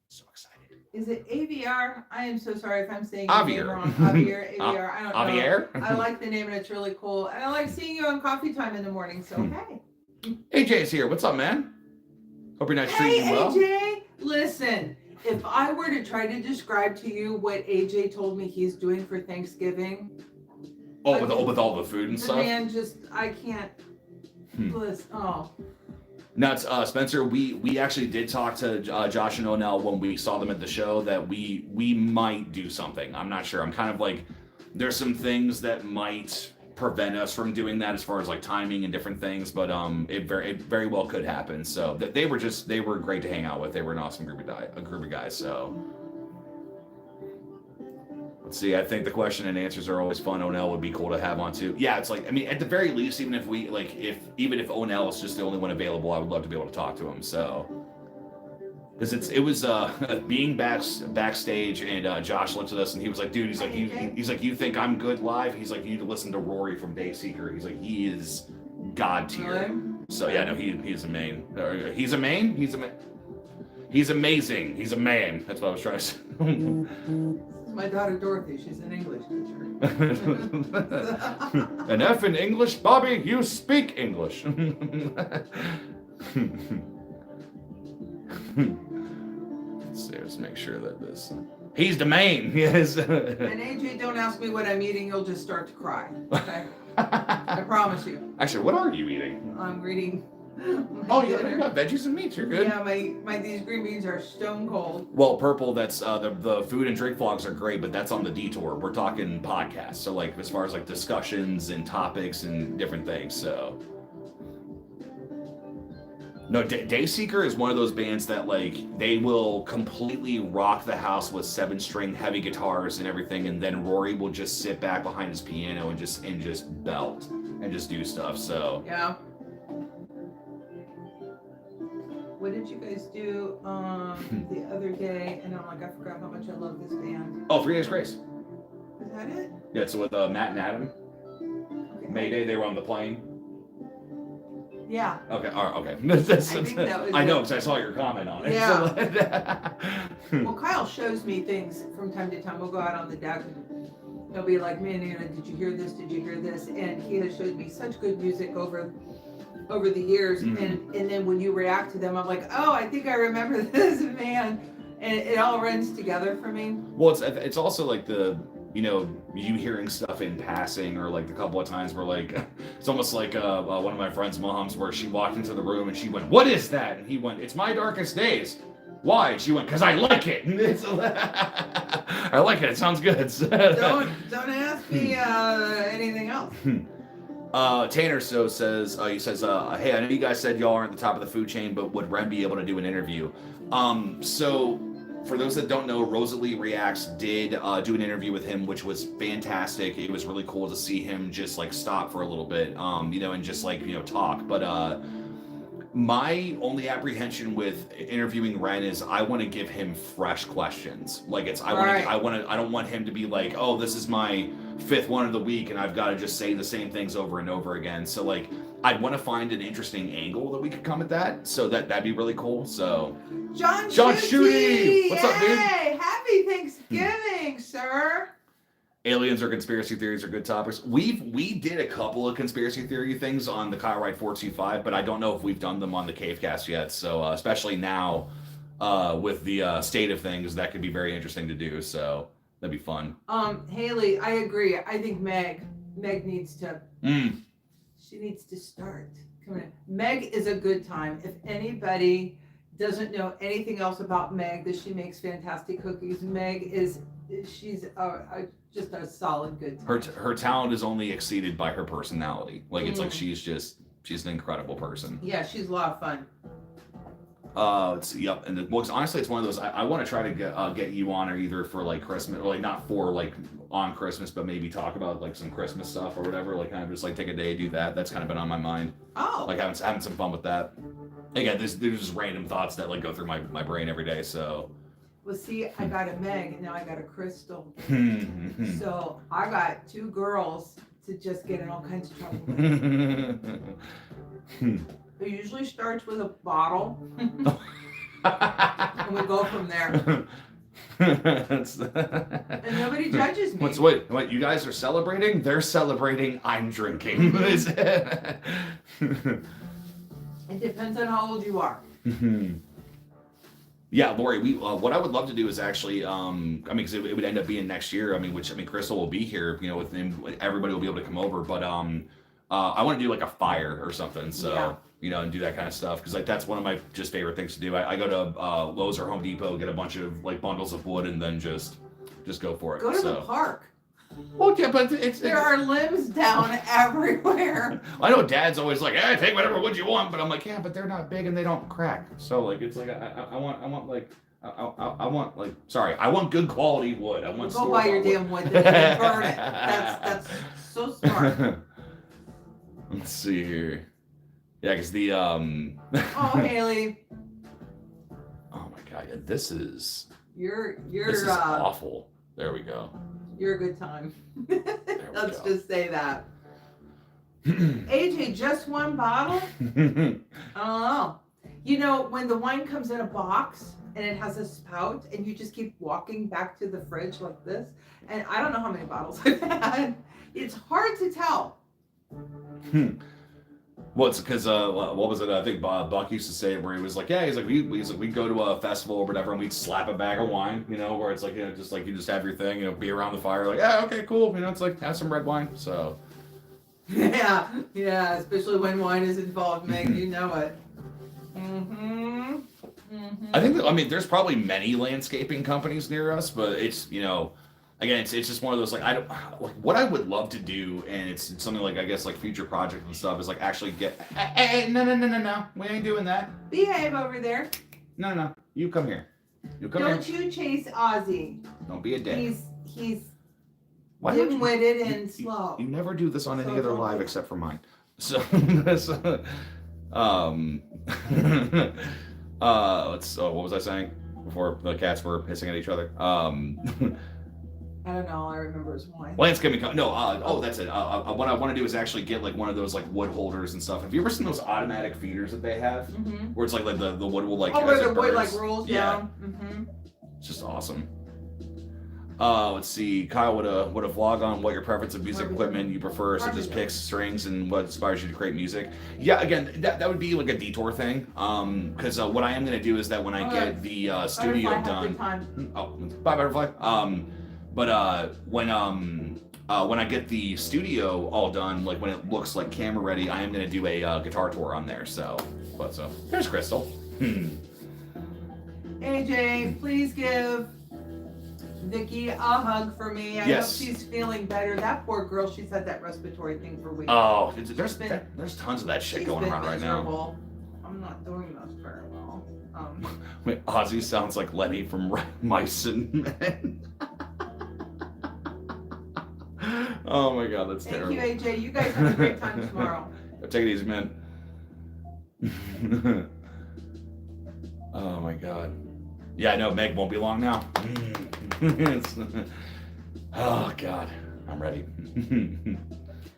So excited. Is it AVR? I am so sorry if I'm saying Javier. your name wrong. Javier, AVR. I don't know. Javier? I like the name and it's really cool. And I like seeing you on coffee time in the morning. So hey. AJ's here. What's up, man? Hope your night's treating you well. Hey, AJ. Listen, if I were to try to describe to you what AJ told me he's doing for Thanksgiving, Oh, with all the food and the stuff. man I can't. Listen, oh. Nuts, Spencer. We actually did talk to Josh and Onel when we saw them at the show that we might do something. I'm not sure. I'm kind of like, there's some things that might prevent us from doing that as far as like timing and different things, but it very well could happen. So they were great to hang out with. They were an awesome group of guys. So let's see. I think the question and answers are always fun. Onel would be cool to have on too. Yeah, it's like, I mean, at the very least, even if Onel is just the only one available, I would love to be able to talk to him. So. Because it was being backstage and Josh looked at us and he was like, dude, he's like, you think I'm good live? He's like, you need to listen to Rory from Dayseeker. He's like, he is god tier. So yeah, no, he's a main. He's a main. He's amazing. He's a man. That's what I was trying to say. This is my daughter Dorothy. She's an English teacher. An F in English, Bobby. You speak English. Let's make sure that this. He's the main. Yes. And AJ, don't ask me what I'm eating. You'll just start to cry. Okay. I promise you. Actually, what are you eating? I'm reading. Oh, you got veggies and meats. You're good. Yeah, my these green beans are stone cold. Well, Purple, that's the food and drink vlogs are great, but that's on the detour. We're talking podcasts, so like as far as like discussions and topics and different things. So. No, Dayseeker is one of those bands that like they will completely rock the house with 7-string heavy guitars and everything, and then Rory will just sit back behind his piano and just belt and just do stuff. So yeah. What did you guys do the other day? And I'm like, I forgot how much I love this band. Oh, 3 Days Grace. Is that it? Yeah, so with Matt and Adam. Okay. Mayday, they were on the plane. Yeah. Okay. All right. Okay. I know because I saw your comment on it. Yeah. Well, Kyle shows me things from time to time. We'll go out on the deck and he'll be like, "Man, Anna, did you hear this? Did you hear this?" And he has showed me such good music over the years. Mm-hmm. And then when you react to them, I'm like, "Oh, I think I remember this, man." And it all runs together for me. Well, it's also like you hearing stuff in passing, or like a couple of times where like it's almost like one of my friend's moms where she walked into the room and she went, "What is that?" And he went, "It's My Darkest Days." Why? And she went, "Because I like it." I like it. It sounds good. Don't ask me anything else. Tanner says, "Hey, I know you guys said y'all aren't the top of the food chain, but would Ren be able to do an interview?" So for those that don't know, Rosalie Reacts did do an interview with him, which was fantastic. It was really cool to see him just like stop for a little bit, and just like talk. But my only apprehension with interviewing Ren is I want to give him fresh questions. Like I don't want him to be like, "Oh, this is my 5th one of the week and I've got to just say the same things over and over again." So like I'd want to find an interesting angle that we could come at that. So that'd be really cool. So John Shooty! What's up, dude? Hey, happy Thanksgiving, sir. Aliens or conspiracy theories are good topics. We did a couple of conspiracy theory things on the Kyle Wright 425, but I don't know if we've done them on the Cavecast yet. So especially now with the state of things, that could be very interesting to do. So that'd be fun. Haley, I agree. I think Meg needs to. She needs to start. Come on. Meg is a good time. If anybody doesn't know anything else about Meg, that she makes fantastic cookies. She's just a solid good time. Her talent is only exceeded by her personality. Like it's like she's an incredible person. Yeah, she's a lot of fun. Yep, and honestly, it's one of those I want to try to get you on, or either for like Christmas, or like not for like on Christmas, but maybe talk about like some Christmas stuff or whatever. Like kind of just like take a day, do that. That's kind of been on my mind. Oh, like having some fun with that. Again, there's just random thoughts that like go through my brain every day. So. Well, see, I got a Meg, now I got a Crystal. So I got 2 girls to just get in all kinds of trouble with. It usually starts with a bottle, and we go from there. And nobody judges me. Wait, you guys are celebrating? They're celebrating, I'm drinking. It depends on how old you are. Yeah, Lori, we what I would love to do is actually, I mean, because it would end up being next year. I mean, Crystal will be here, you know, with him, everybody will be able to come over. But I want to do like a fire or something, so Yeah. you know, and do that kind of stuff because like that's one of my just favorite things to do. I go to Lowe's or Home Depot, get a bunch of like bundles of wood, and then just go for it. Go to so. the park. Well, yeah, but There are limbs down everywhere. I know Dad's always like, "Hey, take whatever wood you want," but I'm like, "Yeah, but they're not big and they don't crack." So like, it's like I want like. I want like I want good quality wood. I want Go buy your damn wood and then burn it. That's so smart. Let's see here. Yeah, because the Oh, Haley, oh my god, yeah, this is you're awful. There we go. You're a good time. we Let's go. just say that. AJ, just one bottle? I don't know. You know, when the wine comes in a box and it has a spout and you just keep walking back to the fridge like this, and I don't know how many bottles I've had. It's hard to tell. Well, it's because what was it? I think Buck used to say it where he was like, yeah, he's like we go to a festival or whatever, and we'd slap a bag of wine, you know, where it's like, you know, just like you just have your thing, you know, be around the fire, like, yeah, okay, cool, you know, it's like have some red wine. So Yeah, especially when wine is involved, Meg, you know it. I think that, I mean, there's probably many landscaping companies near us, but it's, you know, again, it's just one of those like I don't like what I would love to do, and it's something like I guess like future projects and stuff is like actually get hey, no, we ain't doing that. Behave over there. No, you come here. You come Don't here. you chase Ozzy. Don't be a dick. He's Why don't you- dim-witted and slow. You never do this on any So other don't live do- except for mine. So, what was I saying before the cats were hissing at each other? I don't know. All I remember is wine. Landscaping. That's it. What I want to do is actually get like one of those like wood holders and stuff. Have you ever seen those automatic feeders that they have, Mm-hmm. where it's like the wood will like Oh, where as the it wood burns? like rolls Yeah. down. Mm-hmm. It's just awesome. Let's see. Kyle, would a vlog on what your preference of music equipment you prefer, such as picks, strings, and what inspires you to create music? Yeah, again, that would be like a detour thing. Because what I am gonna do is that when I get the studio done. Oh, bye, butterfly. But when I get the studio all done, like when it looks like camera ready, I am gonna do a guitar tour on there. So there's Crystal. AJ, please give Vicky a hug for me. I Yes. hope she's feeling better. That poor girl, she's had that respiratory thing for weeks. Oh, there's tons of that shit She's going been around right now. miserable. I'm not doing this very well. Wait, Ozzy sounds like Lenny from Mice and Men. Oh my god, that's Thank terrible. you, AJ. You guys have a great time tomorrow. Take it easy, man. Oh my god. Yeah, I know, Meg won't be long now. Oh god, I'm ready.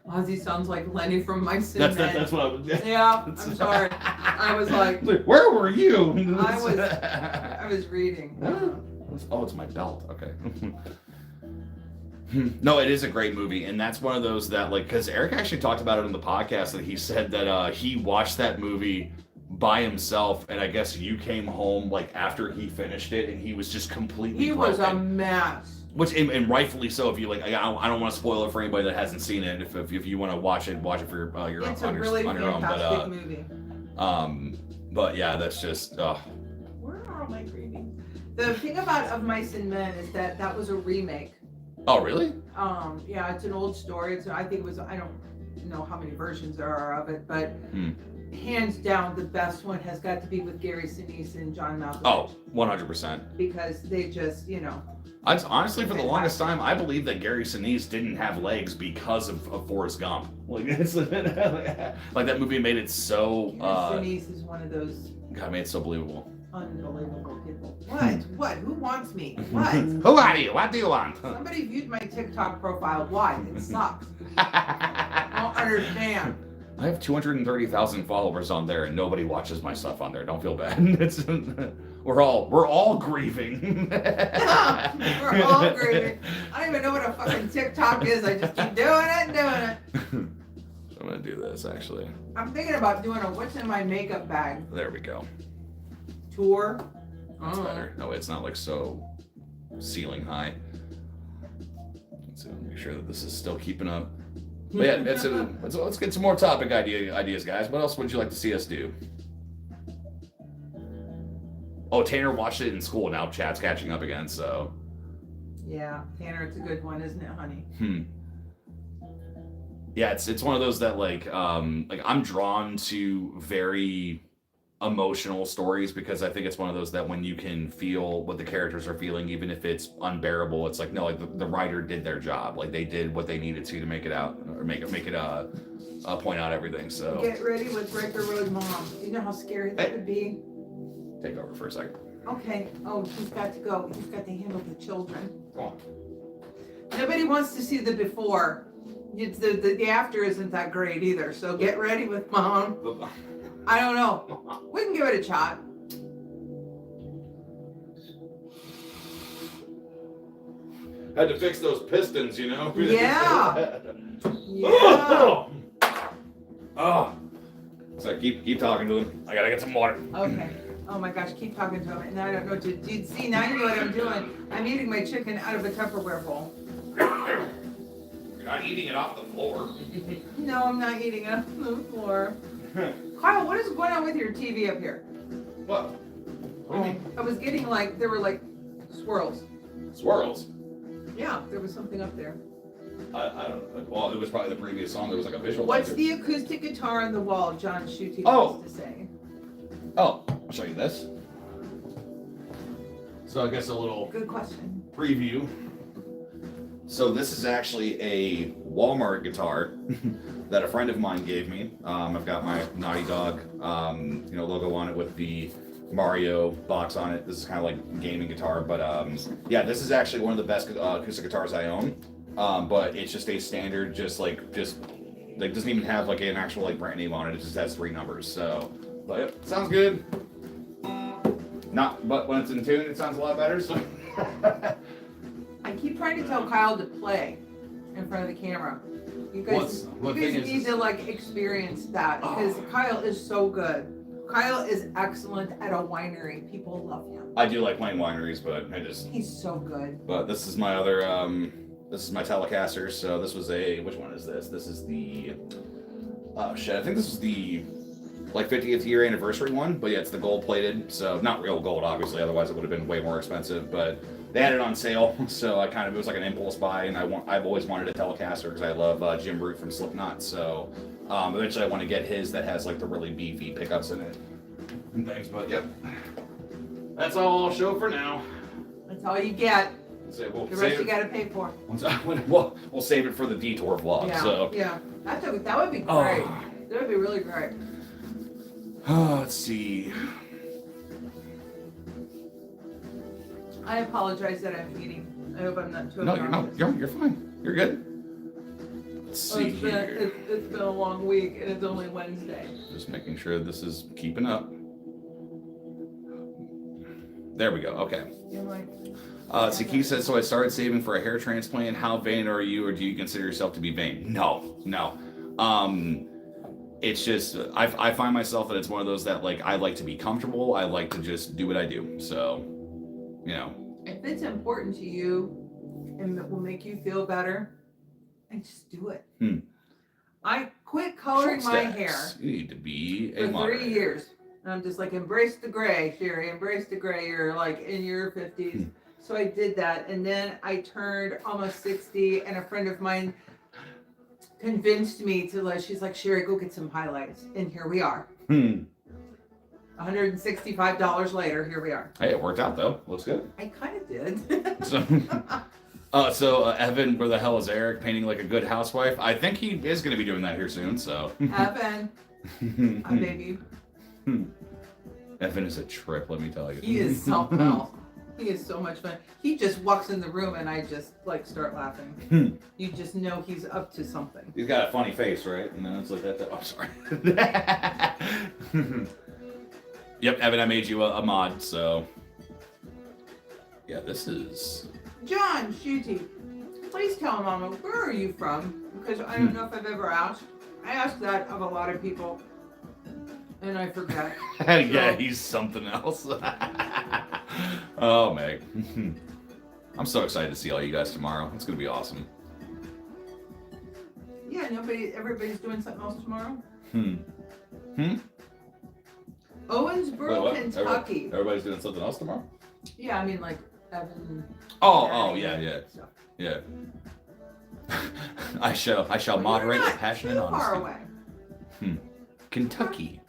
Ozzy sounds like Lenny from Mice and Men. That's what I was. Yeah, I'm sorry. I was like, where were you? I was reading. Oh, it's my belt. Okay. No, it is a great movie, and that's one of those that, like, because Eric actually talked about it in the podcast, that he said that he watched that movie by himself, and I guess you came home like after he finished it, and he was just completely He was a broken. mess. Which, and rightfully so. If you like, I don't want to spoil it for anybody that hasn't seen it. If you want to watch it for your It's on a really your own. fantastic movie. But yeah, that's just. Where are my reading? The thing about Of Mice and Men is that was a remake. Oh really? Yeah, it's an old story. I think it was. I don't know how many versions there are of it, but hands down, the best one has got to be with Gary Sinise and John Malkovich. Oh, 100%. Because they just, Honestly, for the longest time, I believe that Gary Sinise didn't have legs because of Forrest Gump. Like, it's, like that movie made it so. Sinise is one of those God, made it so believable. unbelievable people. What? Who wants me? What? Who are you? What do you want? Somebody viewed my TikTok profile. Why? It sucks. I don't understand. I have 230,000 followers on there, and nobody watches my stuff on there. Don't feel bad. It's we're all grieving. We're all grieving. I don't even know what a fucking TikTok is. I just keep doing it. I'm gonna do this actually. I'm thinking about doing a what's in my makeup bag There we go. tour That's Oh. better. That way it's not like so ceiling high. So make sure that this is still keeping up. But yeah, let's get some more topic ideas, guys. What else would you like to see us do? Oh, Tanner watched it in school. Now chat's catching up again, so. Yeah, Tanner, it's a good one, isn't it, honey? Yeah, it's one of those that like I'm drawn to very emotional stories because I think it's one of those that when you can feel what the characters are feeling, even if it's unbearable, it's like no, like the writer did their job, like they did what they needed to make it out or make it point out everything. So Get ready with Breaker Road Mom. Do you know how scary that would be? take over for a second. Okay. Oh, he's got to go. He's got to handle the children. Come on. Nobody wants to see the before. The after isn't that great either. So get ready with Mom. I don't know. We can give it a shot. Had to fix those pistons, you know. Yeah. Yeah. Oh. So keep talking to them. I gotta get some water. Okay. Oh my gosh, keep talking to him. And I don't know. See, now you know what I'm doing. I'm eating my chicken out of a Tupperware bowl. You're not eating it off the floor. No, I'm not eating it on the floor. Kyle, what is going on with your TV up here? What? What do you mean? I was getting there were like swirls. Swirls. Yeah, there was something up there. I don't know. Well, it was probably the previous song. There was like a visual. What's the acoustic guitar on the wall? John Schutte Oh. used to say. Oh, I'll show you this. So I guess a little Good question. preview. So this is actually a Walmart guitar that a friend of mine gave me. I've got my Naughty Dog, logo on it with the Mario box on it. This is kind of like gaming guitar, but yeah, this is actually one of the best acoustic guitars I own. But it's just a standard, just doesn't even have like an actual like brand name on it. It just has 3 numbers. So, but yep, sounds good. But when it's in tune, it sounds a lot better. So. I keep trying to tell Kyle to play in front of the camera. You guys need to experience that because Kyle is so good. Kyle is excellent at a winery. People love him. I do like playing wineries, but He's so good. But this is my other. This is my Telecaster. So this was which one is this? This is the. Oh shit! I think this is the 50th year anniversary one. But yeah, it's the gold plated. So not real gold, obviously. Otherwise, it would have been way more expensive. But they had it on sale, so it was like an impulse buy, and I've always wanted a Telecaster because I love Jim Root from Slipknot. So eventually I want to get his that has like the really beefy pickups in it and things. But yep, that's all I'll show for now. That's all you get. So The rest you got to pay for. We'll save it for the detour vlog. Yeah, So yeah. That would be great. Oh. That would be really great. Let's see. I apologize that I'm eating. I hope I'm not too No, obnoxious. you're fine. You're good. Let's see here. It's been a long week and it's only Wednesday. Just making sure this is keeping up. There we go. Okay. You're like, So Keith says, so I started saving for a hair transplant. How vain are you, or do you consider yourself to be vain? No. It's just, I find myself that it's one of those that I like to be comfortable. I like to just do what I do. So, if it's important to you and it will make you feel better, then just do it. I quit coloring my hair You need to be a for moderator. 3 years. And I'm just embrace the gray, Sherry, embrace the gray. You're in your 50s. So I did that. And then I turned almost 60 and a friend of mine convinced me to she's like, Sherry, go get some highlights. And here we are. $165 later, here we are. Hey, it worked out though. Looks good. I kind of did. So Evan, where the hell is Eric painting like a good housewife? I think he is going to be doing that here soon. So Evan, hi baby. Evan is a trip, let me tell you. He is something else. He is so much fun. He just walks in the room and I just start laughing. You just know he's up to something. He's got a funny face, right? And then it's like that. Oh, sorry. Yep, Evan, I made you a mod, so yeah, this is John Schutte, please tell Mama, where are you from? Because I don't know if I've ever asked. I ask that of a lot of people, and I forget. yeah, he's something else. Oh, Meg. I'm so excited to see all you guys tomorrow. It's gonna be awesome. Yeah, everybody's doing something else tomorrow. Owensboro, Wait, what? Kentucky. Everybody's doing something else tomorrow? Yeah, I mean like Evan. Oh, yeah. I shall moderate with passion and honesty. Far away. Kentucky.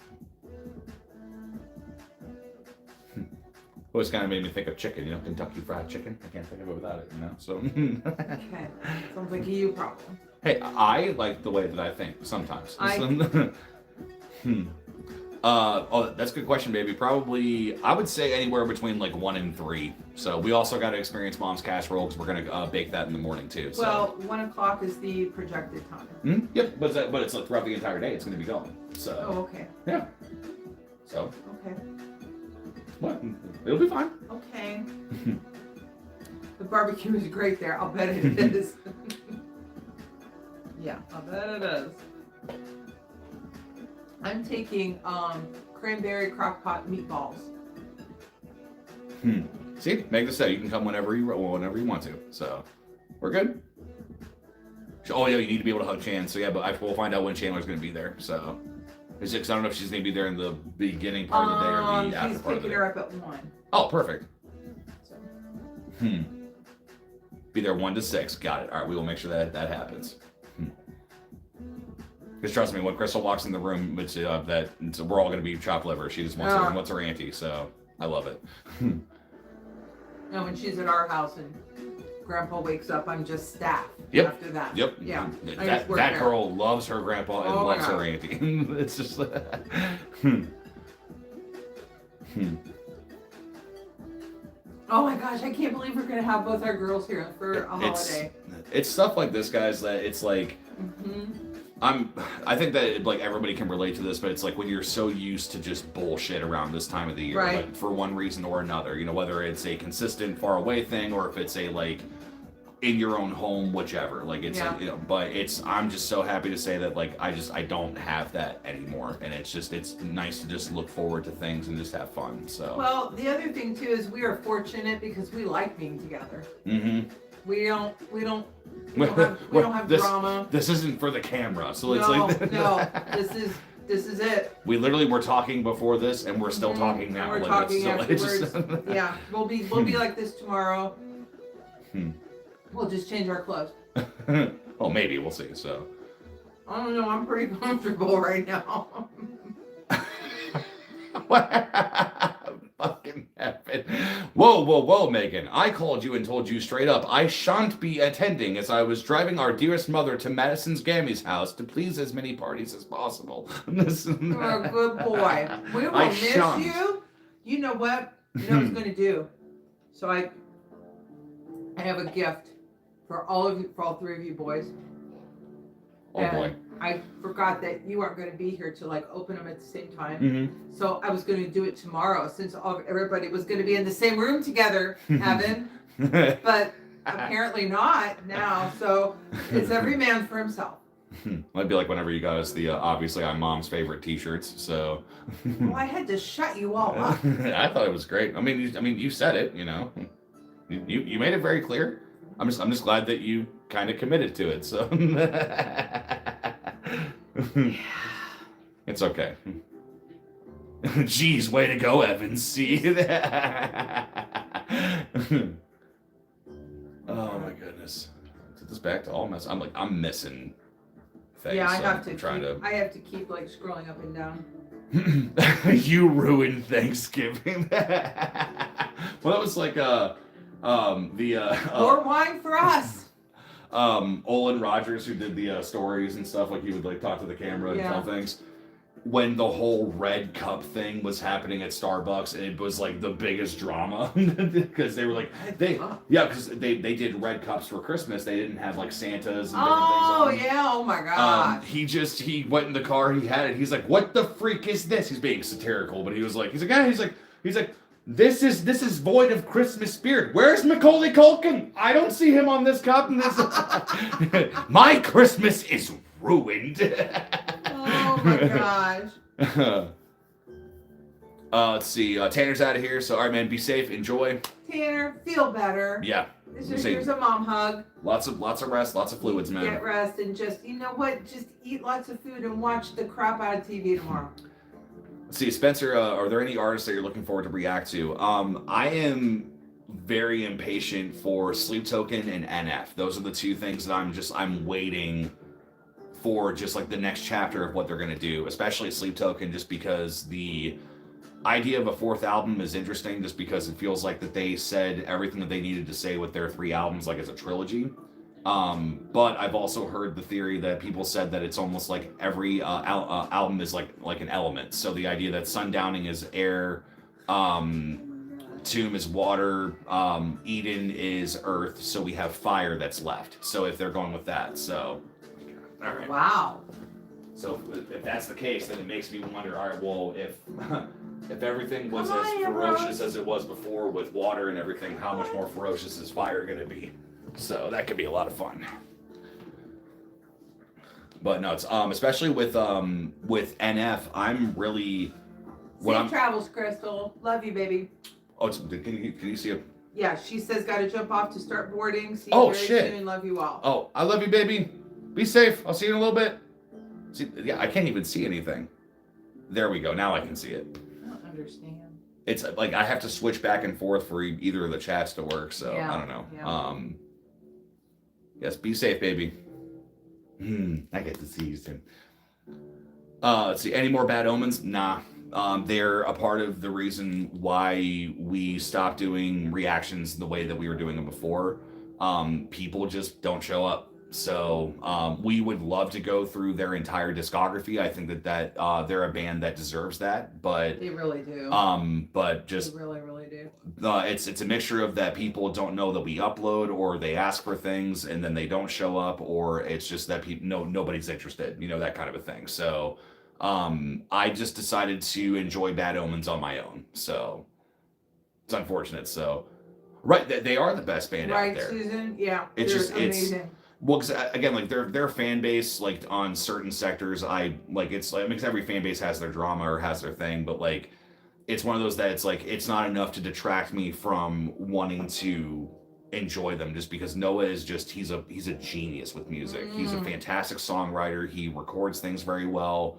Always kind of made me think of chicken, Kentucky Fried Chicken. I can't think of it without it, So. Okay, sounds like a you problem. Hey, I like the way that I think sometimes. That's a good question, baby. Probably, I would say anywhere between like 1 and 3. So we also got to experience Mom's casserole because we're gonna bake that in the morning too. So. Well, 1 o'clock is the projected time. Yep, but it's like throughout the entire day. It's gonna be going. So. Oh, okay. Yeah. So. Okay. What? It'll be fine. Okay. The barbecue is great there. I'll bet it is. Yeah, I'll bet it is. I'm taking cranberry crock pot meatballs. See, Meg just said you can come whenever you want to. So we're good. Oh yeah, you need to be able to hug Chan. So yeah, but we'll find out when Chandler's going to be there. So because I don't know if she's going to be there in the beginning part of the day or the after part of the day. He's picking her up at 1. Oh, perfect. So. Be there 1 to 6. Got it. All right, we will make sure that happens. Because trust me, when Crystal walks in the room, which we're all going to be chopped liver. She just wants her auntie, so I love it. No, when she's at our house and Grandpa wakes up, I'm just staff. Yep. After that. Yep. Yeah. That girl loves her grandpa and loves her auntie. It's just. Oh my gosh, I can't believe we're gonna have both our girls here for a holiday. It's stuff like this, guys, that it's like. I think that like everybody can relate to this, but it's like when you're so used to just bullshit around this time of the year, right. Like, for one reason or another, whether it's a consistent far away thing or if it's a like in your own home, whichever. Like it's but I'm just so happy to say that like I don't have that anymore, and it's nice to just look forward to things and just have fun. So well, the other thing too is we are fortunate because we like being together. We don't have drama. This isn't for the camera, so it's no, like no. This is it. We literally were talking before this, and we're still talking now. And we're talking afterwards. Yeah, we'll be like this tomorrow. We'll just change our clothes. Well, maybe we'll see. So I don't know. I'm pretty comfortable right now. What fucking happened? Whoa, Megan. I called you and told you straight up I shan't be attending as I was driving our dearest mother to Madison's Gammy's house to please as many parties as possible. You're a good boy. We will miss you. You know what? You know what I was going to do? So I have a gift for all 3 of you boys. Oh boy. I forgot that you aren't going to be here to like open them at the same time. So I was going to do it tomorrow since everybody was going to be in the same room together, Evan. But apparently not now. So it's every man for himself. Might be like whenever you got us the obviously I'm Mom's favorite T-shirts. So. Well, I had to shut you all up. I thought it was great. I mean, you said it. You made it very clear. I'm just glad that you kind of committed to it. So. It's okay. Jeez, way to go, Evan. See that? Oh my goodness. Is this back to all mess? I'm missing things. Yeah, I so have I have to keep like scrolling up and down. You ruined Thanksgiving. Well, that was like More wine for us. Olin Rogers, who did the stories and stuff, like he would like talk to the camera and tell things. When the whole red cup thing was happening at Starbucks, and it was like the biggest drama because they were like because they did red cups for Christmas. They didn't have like Santas and different things on. Oh my god. He went in the car, he had it. He's like, "What the freak is this?" He's being satirical, but he's like, This is void of Christmas spirit. Where's Macaulay Culkin? I don't see him on this cup. And this my Christmas is ruined. Oh my gosh. Let's see. Tanner's out of here. So, all right, man. Be safe. Enjoy. Tanner, feel better. Yeah. Here's a mom hug. Lots of rest. Lots of fluids, man. Get rest and just, you know what? Just eat lots of food and watch the crap out of TV tomorrow. Let's see, Spencer. Are there any artists that you're looking forward to react to? I am very impatient for Sleep Token and NF. Those are the two things that I'm waiting for, just like the next chapter of what they're gonna do. Especially Sleep Token, just because the idea of a fourth album is interesting, just because it feels like that they said everything that they needed to say with their 3 albums, like as a trilogy. But I've also heard the theory that people said that it's almost like every album is like an element. So the idea that Sundowning is air, Tomb is water, Eden is earth, so we have fire that's left. So if they're going with that, so all right. Wow. So if that's the case, then it makes me wonder, all right, well, if everything was Come as on, ferocious Ambrose. as it was before with water and everything, how much more ferocious is fire going to be? So that could be a lot of fun. But no, it's especially with NF, I'm really Safe travels, Crystal. Love you, baby. Oh, can you see it? Yeah, she says got to jump off to start boarding. See you Oh, very shit. soon. Love you all. Oh, I love you, baby. Be safe. I'll see you in a little bit. See, yeah, I can't even see anything. There we go. Now I can see it. I don't understand. It's like I have to switch back and forth for either of the chats to work, so Yeah, I don't know. yeah. Yes, be safe, baby. I get to see you soon. Let's see. Any more bad omens? Nah. They're a part of the reason why we stopped doing reactions the way that we were doing them before. People just don't show up. So we would love to go through their entire discography. I think that they're a band that deserves that, but They really do. but just They really do. it's a mixture of that people don't know that we upload, or they ask for things and then they don't show up, or it's just that people nobody's interested, that kind of a thing. So I just decided to enjoy Bad Omens on my own. So it's unfortunate. So right, they are the best band Right, out there. Susan? Yeah. It's they're just amazing. well, cause again, like their fan base, like on certain sectors, it's like because every fan base has their drama or has their thing, but like it's one of those that it's like it's not enough to detract me from wanting to enjoy them, just because Noah is just he's a genius with music. He's a fantastic songwriter. He records things very well,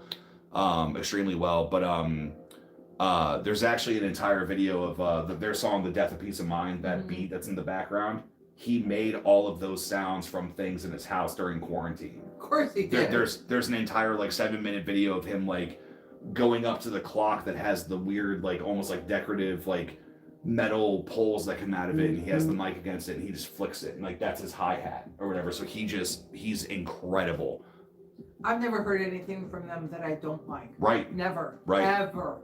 extremely well. But there's actually an entire video of their song "The Death of Peace of Mind." That beat that's in the background. He made all of those sounds from things in his house during quarantine. Of course he did. There's an entire like 7-minute video of him like going up to the clock that has the weird like almost like decorative like metal poles that come out of it, and he has the mic against it and he just flicks it, and like that's his hi-hat or whatever. So he's incredible. I've never heard anything from them that I don't like. Right. Never. Right. Ever.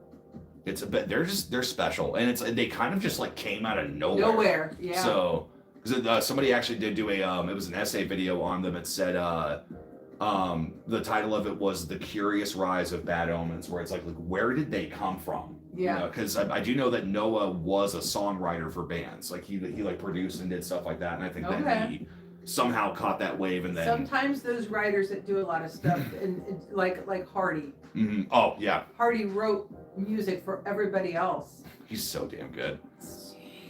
It's a bit they're special, and they kind of just like came out of nowhere. Nowhere. Yeah. So because somebody actually did do it was an essay video on them. It said the title of it was "The Curious Rise of Bad Omens," where it's like where did they come from? Yeah. Because I do know that Noah was a songwriter for bands. Like he like produced and did stuff like that, and I think that he somehow caught that wave, and then Sometimes those writers that do a lot of stuff, and like Hardy. Mm-hmm. Oh yeah, Hardy wrote music for everybody else. he's so damn good.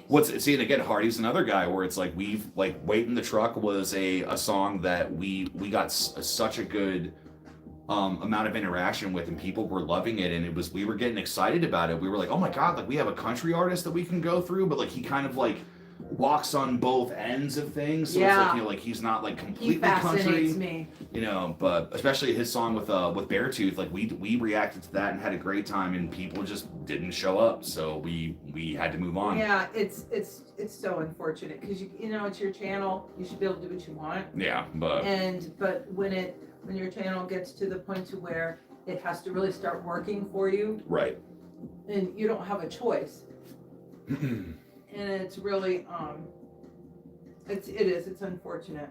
And again, Hardy's another guy where it's like we've like "Wait in the Truck" was a song that we got such a good amount of interaction with, and people were loving it, and we were getting excited about it. We were like, oh my god, like we have a country artist that we can go through, but like he kind of like walks on both ends of things, so it's like like he's not like completely He fascinates country, me. But especially his song with Beartooth, like we reacted to that and had a great time, and people just didn't show up, so we had to move on. Yeah, it's so unfortunate because it's your channel. You should be able to do what you want. Yeah, but when your channel gets to the point to where it has to really start working for you, right. and you don't have a choice, and it's really it's unfortunate.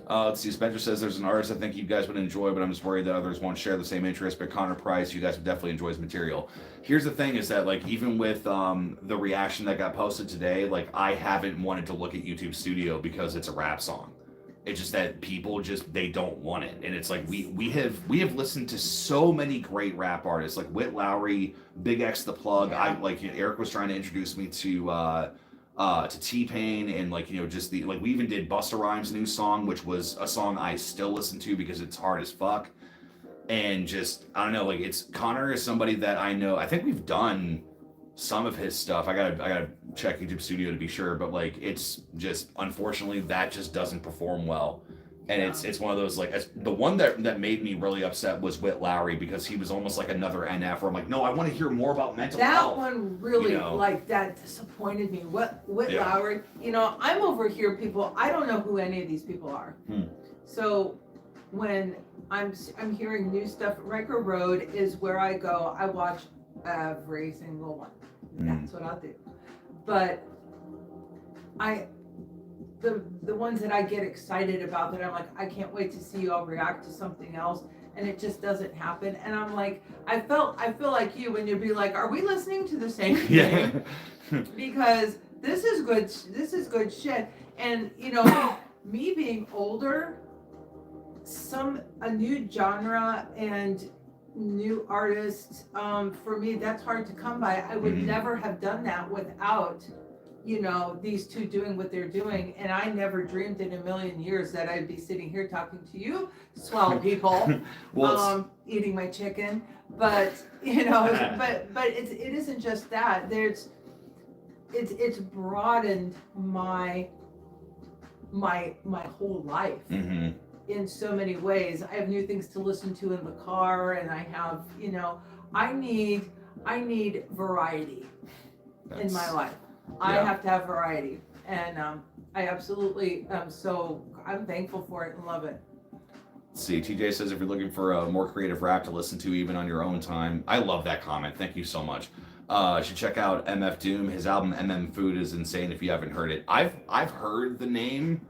Let's see. Spencer says there's an artist I think you guys would enjoy, but I'm just worried that others won't share the same interest. But Connor Price, you guys would definitely enjoy his material. Here's the thing: is that like even with the reaction that got posted today, like I haven't wanted to look at YouTube Studio because it's a rap song. It's just that people they don't want it, and it's like we have listened to so many great rap artists like Whit Lowry, Big X the Plug. Yeah. Eric was trying to introduce me to T-Pain, and just we even did Busta Rhymes' new song, which was a song I still listen to because it's hard as fuck. And just I don't know, it's Connor is somebody that I know. I think we've done some of his stuff. I gotta check YouTube Studio to be sure, but it's just unfortunately that just doesn't perform well. And it's one of those the one that made me really upset was Whit Lowry, because he was almost like another NF where I'm like, no, I want to hear more about mental health. That one really You that disappointed me. Whit Yeah. Lowry, I'm over here, people. I don't know who any of these people are. So when I'm hearing new stuff, Riker Road is where I go. I watch every single one. That's what I'll do. But the ones that I get excited about, that I'm like, I can't wait to see y'all react to something else, and it just doesn't happen. And I'm like, I feel like you when you'd be like, are we listening to the same thing? Because this is good shit. And me being older, a new genre and new artists, for me, that's hard to come by. I would never have done that without these two doing what they're doing. And I never dreamed in a million years that I'd be sitting here talking to you swell people. Eating my chicken. But but it isn't just that. It's broadened my whole life. In so many ways. I have new things to listen to in the car, and I have, I need variety in my life. I have to have variety, and I absolutely so I'm thankful for it and love it. Let's see, TJ says if you're looking for a more creative rap to listen to even on your own time, I love that comment. Thank you so much. You should check out MF Doom. His album MM Food is insane if you haven't heard it. I've heard the name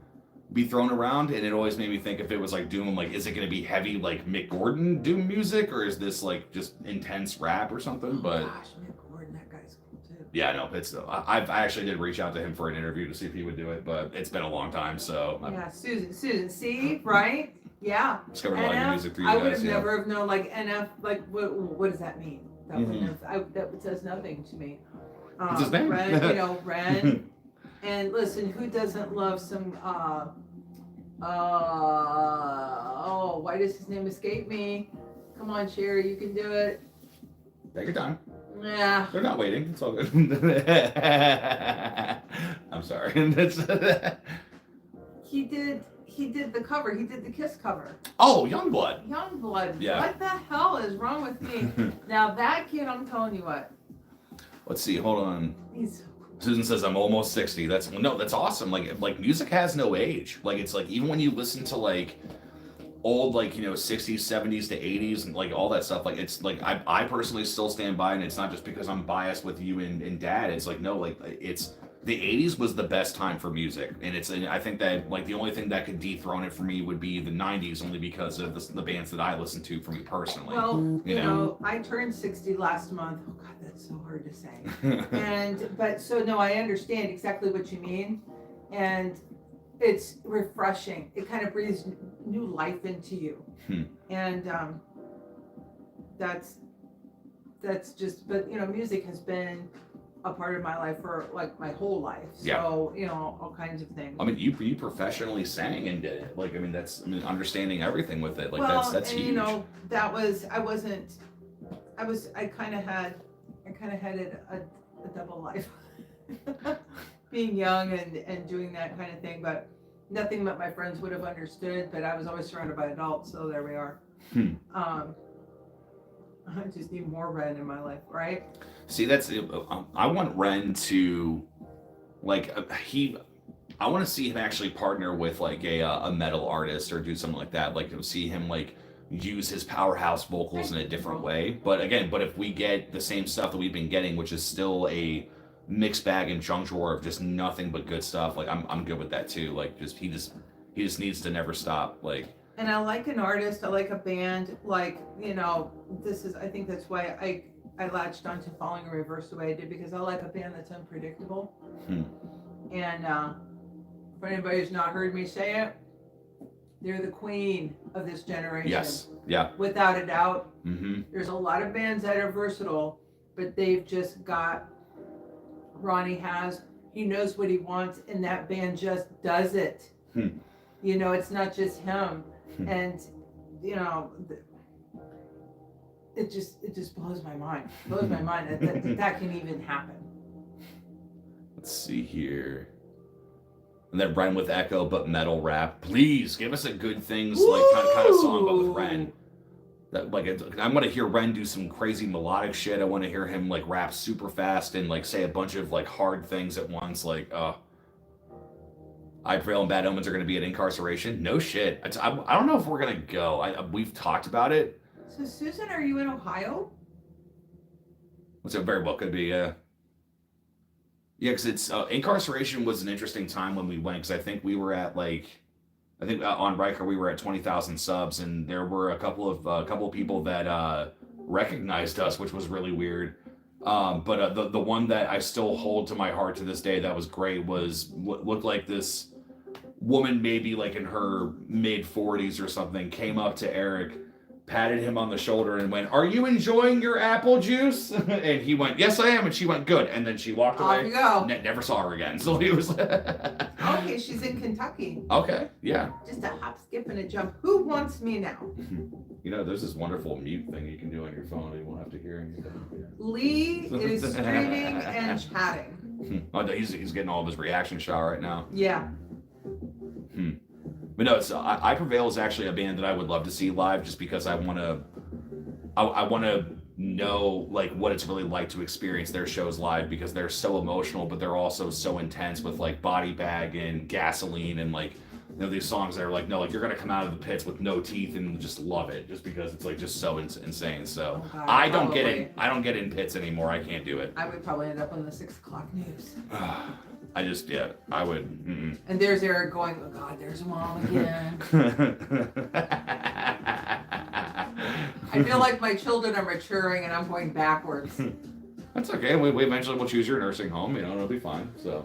be thrown around, and it always made me think if it was Doom, is it going to be heavy Mick Gordon Doom music, or is this just intense rap or something? But gosh, Mick Gordon, that guy's cool too. Yeah, no, I actually did reach out to him for an interview to see if he would do it, but it's been a long time, so yeah. Susan, see, right? Yeah. Discovered a lot of new music through you I guys. would have never have known NF. What does that mean? That that says nothing to me. What's his name? Ren, Ren. And listen, who doesn't love some why does his name escape me? Come on, Sherry, you can do it. Take your time. Yeah. They're not waiting. It's all good. I'm sorry. He did the cover. He did the Kiss cover. Oh, Youngblood. Youngblood. Yeah. What the hell is wrong with me? Now that kid, I'm telling you what. Let's see. Hold on. He's Susan says I'm almost 60. That's awesome. Music has no age. It's even when you listen to old 60s, 70s to 80s and all that stuff, I personally still stand by, and it's not just because I'm biased with you and Dad. It's it's the 80s was the best time for music, and I think that the only thing that could dethrone it for me would be the 90s, only because of the bands that I listen to for me personally. Well, you know, I turned 60 last month. Oh God, that's so hard to say. But I understand exactly what you mean, and it's refreshing. It kind of breathes new life into you, and that's just. But music has been a part of my life for my whole life. So all kinds of things. I mean, you professionally sang and did it. That's understanding everything with it. That's huge. I kind of had a double life. Being young and doing that kind of thing, but nothing that my friends would have understood. But I was always surrounded by adults, so there we are. I just need more Ren in my life, right? See, I want Ren to I want to see him actually partner with a metal artist or do something like that. See him use his powerhouse vocals in a different way. But if we get the same stuff that we've been getting, which is still a mixed bag and junk drawer of just nothing but good stuff, I'm good with that too. He just needs to never stop. And I like an artist, I like a band, I think that's why I latched onto Falling in Reverse the way I did, because I like a band that's unpredictable. And for anybody who's not heard me say it, They're the queen of this generation. Yes. Yeah. Without a doubt. Mm-hmm. There's a lot of bands that are versatile, but they've just got, Ronnie he knows what he wants, and that band just does it. You know, it's not just him. And, you know, it just blows my mind. Blows my mind that can even happen. Let's see here. And then Ren with Echo, but metal rap. Please give us a good things like kind of song, but with Ren. That like I want to hear Ren do some crazy melodic shit. I want to hear him like rap super fast and like say a bunch of like hard things at once. Like, I Prevail and Bad Omens are going to be at Incarceration. No shit. I don't know if we're gonna go. We've talked about it. So Susan, are you in Ohio? Which it very well could be. Yeah. Yeah, because it's Incarceration was an interesting time when we went, because I think we were at on Riker we were at 20,000 subs, and there were a couple of people that recognized us, which was really weird. But the one that I still hold to my heart to this day that was great was looked like this woman, maybe like in her mid 40s or something, came up to Eric, patted him on the shoulder and went, "Are you enjoying your apple juice?" And he went, "Yes, I am." And she went, "Good." And then she walked away. Off you go. Never saw her again. So he was Okay, she's in Kentucky. Okay, yeah. Just a hop, skip, and a jump. Who wants me now? You know, there's this wonderful mute thing you can do on your phone. You won't have to hear anything. Lee is streaming and chatting. Oh, he's getting all of his reaction shot right now. Yeah. But no, I Prevail is actually a band that I would love to see live, just because I want to know like what it's really like to experience their shows live, because they're so emotional, but they're also so intense with like Body Bag and Gasoline, and like, you know, these songs that are like, no, like you're gonna come out of the pits with no teeth and just love it, just because it's like just so insane. So God, I don't get in pits anymore. I can't do it. I would probably end up on the 6 o'clock news. I would. And there's Eric going, "Oh God, there's Mom again." I feel like my children are maturing and I'm going backwards. That's okay. We eventually will choose your nursing home. You know, it'll be fine. So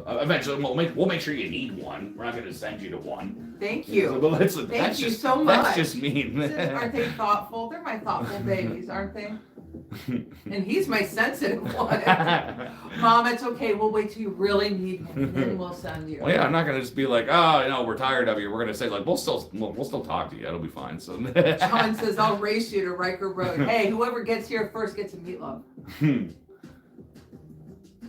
eventually we'll make sure you need one. We're not going to send you to one. Thank you. So, Thank you so much. That's just mean. Aren't they thoughtful? They're my thoughtful babies, aren't they? And he's my sensitive one. Mom, it's okay. We'll wait till you really need me, and then we'll send you. Well, yeah, I'm not gonna just be like, "Oh, you know, we're tired of you." We're gonna say like, we'll still talk to you. It'll be fine. So John says, "I'll race you to Riker Road." Hey, whoever gets here first gets a meatloaf.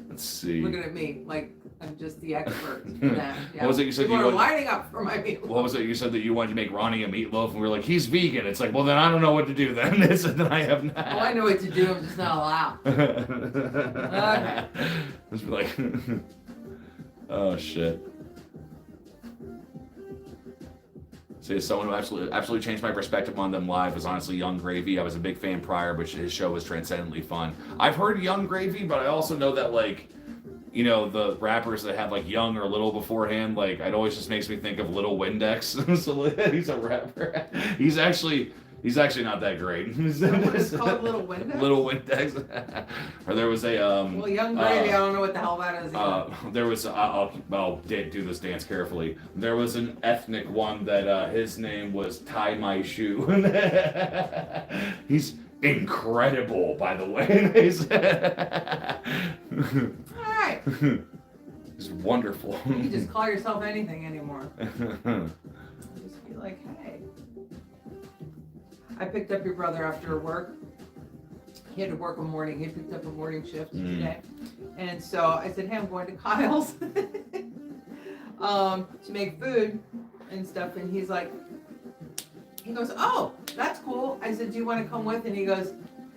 Let's see. Looking at me like I'm just the expert for that. Yeah. What was it you said? People are lining up for my meatloaf. What was it you said that you wanted to make Ronnie a meatloaf, and we were like, "He's vegan." It's like, well, then I don't know what to do then. Then I have not. Well, I know what to do. I'm just not allowed. Okay. Just be like, oh shit. See, someone who absolutely changed my perspective on them live was honestly Young Gravy. I was a big fan prior, but his show was transcendently fun. I've heard Young Gravy, but I also know that like, you know, the rappers that have like Young or Little beforehand, like it always just makes me think of Little Windex. So he's a rapper. He's actually not that great. It's called Little Windex? Little Windex. Or there was a well, Young Gravy, I don't know what the hell that is either. There was I'll do this dance carefully. There was an ethnic one that his name was Tie My Shoe. He's incredible, by the way. All right. He's wonderful. You can just call yourself anything anymore. Just be like, hey. I picked up your brother after work. He had to work a morning. He picked up a morning shift today. And so I said, hey, I'm going to Kyle's to make food and stuff. And he goes, oh, that's cool. I said, do you want to come with? And he goes,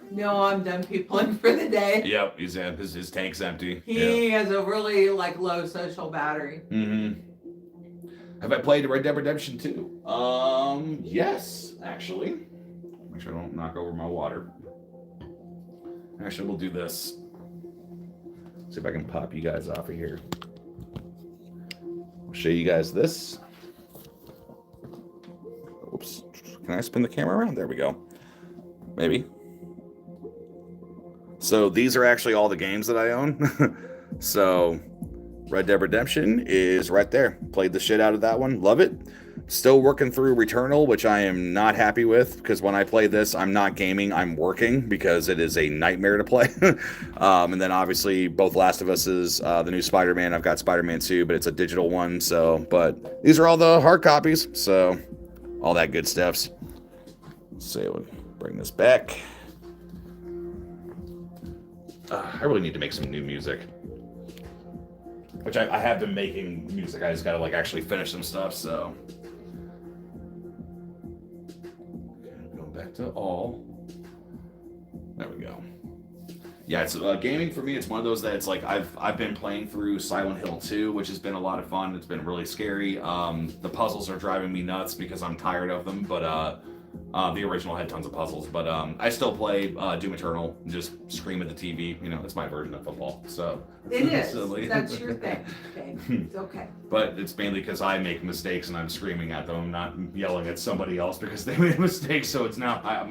no, I'm done peopling for the day. Yep, his tank's empty. He has a really low social battery. Have I played Red Dead Redemption 2? Yes, actually. Make sure I don't knock over my water. Actually, we'll do this. See if I can pop you guys off of here. I'll show you guys this. Oops. Can I spin the camera around? There we go. Maybe. So these are actually all the games that I own. So Red Dead Redemption is right there. Played the shit out of that one. Love it. still working through Returnal, which I am not happy with, because when I play this, I'm not gaming, I'm working, because it is a nightmare to play. And then obviously both Last of Us is the new Spider-Man. I've got Spider-Man 2, but it's a digital one, so, but these are all the hard copies, so all that good stuffs. Let's see, we'll bring this back. I really need to make some new music. Which I have been making music, I just gotta like actually finish some stuff, so. Going back to all. There we go. Yeah, it's gaming for me. It's one of those that it's like I've been playing through Silent Hill 2, which has been a lot of fun. It's been really scary. The puzzles are driving me nuts because I'm tired of them. But the original had tons of puzzles. But I still play Doom Eternal. And just scream at the TV. You know, it's my version of football. So It is. silly. That's your thing. Okay. It's okay. But it's mainly because I make mistakes and I'm screaming at them. I'm not yelling at somebody else because they made a mistake. So it's now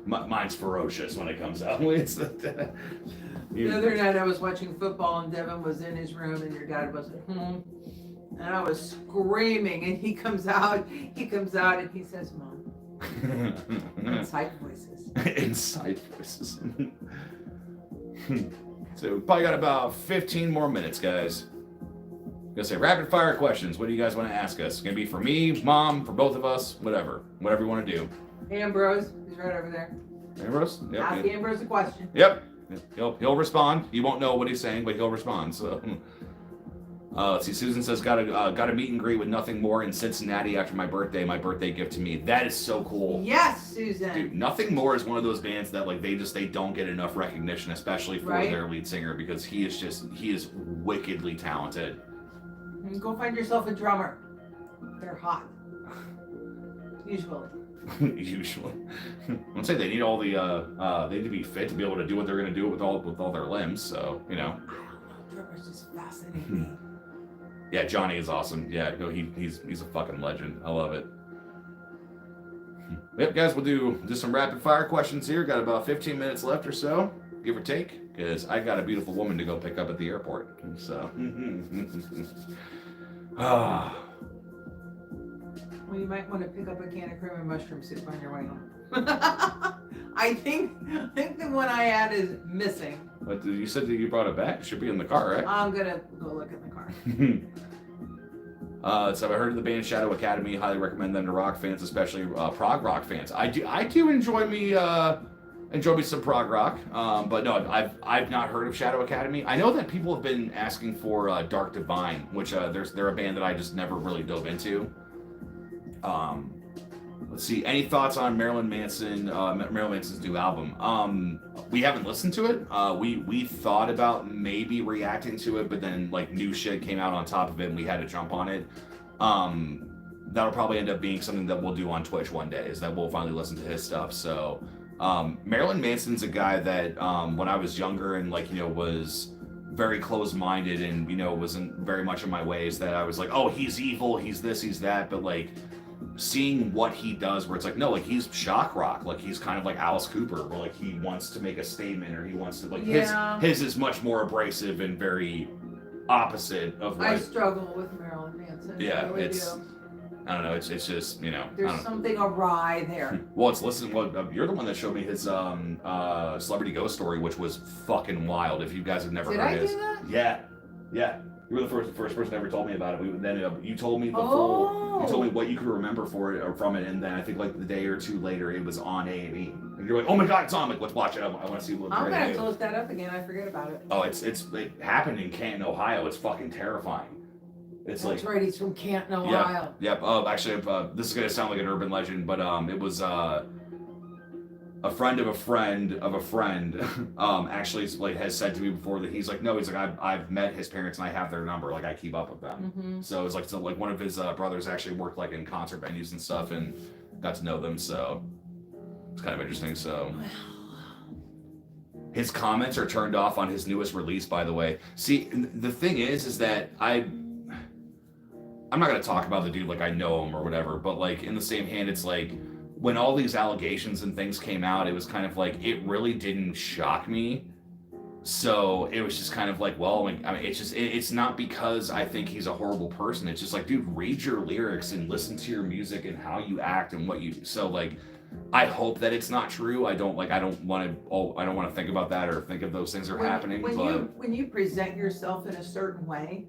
mine's ferocious when it comes out. It's The other night I was watching football and Devin was in his room and your dad was at home. And I was screaming and he comes out and he says, Mom, inside voices. Inside voices. So we probably got about 15 more minutes, guys. I'm gonna say rapid fire questions. What do you guys want to ask us? It's gonna be for me, Mom, for both of us, whatever you want to do. Ambrose, he's right over there. Ambrose? Yep. Ask Ambrose a question. Yep. He'll respond. You won't know what he's saying, but he'll respond. So, let's see. Susan says, got a meet and greet with Nothing More in Cincinnati after my birthday gift to me. That is so cool. Yes, Susan. Dude, Nothing More is one of those bands that like they don't get enough recognition, especially for their lead singer, because he is wickedly talented. Go find yourself a drummer. They're hot. Usually. Usually. I'd say they need all the they need to be fit to be able to do what they're gonna do with all their limbs, so you know. Drummers just fascinate me. Yeah, Johnny is awesome. Yeah, no, he's a fucking legend. I love it. Yep, guys, we'll do some rapid fire questions here. Got about 15 minutes left or so, give or take, because I got a beautiful woman to go pick up at the airport. So Well, you might want to pick up a can of cream and mushroom soup on your way home. I think the one I had is missing. But you said that you brought it back. It should be in the car, right? I'm gonna go look in the car. So I heard of the band Shadow Academy. Highly recommend them to rock fans, especially prog rock fans. I do enjoy me some prog rock. But no, I've not heard of Shadow Academy. I know that people have been asking for Dark Divine, which they're a band that I just never really dove into. Let's see. Any thoughts on Marilyn Manson's new album? We haven't listened to it. We thought about maybe reacting to it, but then like new shit came out on top of it, and we had to jump on it. That'll probably end up being something that we'll do on Twitch one day. Is that we'll finally listen to his stuff. So, Marilyn Manson's a guy that when I was younger and like was very close-minded and wasn't very much in my ways, that I was like, oh, he's evil, he's this, he's that, but like seeing what he does, where it's like, no, like he's shock rock, like he's kind of like Alice Cooper, where like he wants to make a statement, or he wants to like his is much more abrasive and very opposite of what I struggle with Marilyn Manson. Yeah, I really it's do. I don't know, it's just There's something awry there. Well, you're the one that showed me his celebrity ghost story, which was fucking wild. If you guys have never Did heard I his, do that? yeah. You were the first person that ever told me about it. Then you told me you Oh. told me what you could remember from it, and then I think like the day or two later it was on A&E, and you're like, oh my god, it's on! I'm like, let's watch it. I want to see what. I'm they're gonna have do. to look that up again. I forget about it. Oh, it happened in Canton, Ohio. It's fucking terrifying. It's That's like right. He's from Canton, Ohio. Yep. Actually, this is gonna sound like an urban legend, but it was a friend of a friend of a friend. Actually, like has said to me before that he's like, no, he's like, I've met his parents and I have their number. Like I keep up with them. Mm-hmm. So it's like one of his brothers actually worked like in concert venues and stuff and got to know them. So it's kind of interesting. So. His comments are turned off on his newest release, by the way. See, the thing is that I'm not gonna talk about the dude like I know him or whatever, but like in the same hand, it's like when all these allegations and things came out, it was kind of like it really didn't shock me So it was just kind of like, well, I mean, it's not because I think he's a horrible person. It's just like, dude, read your lyrics and listen to your music and how you act and what you. So like, I hope that it's not true. I don't want to think about that or think of those things are happening. When you present yourself in a certain way,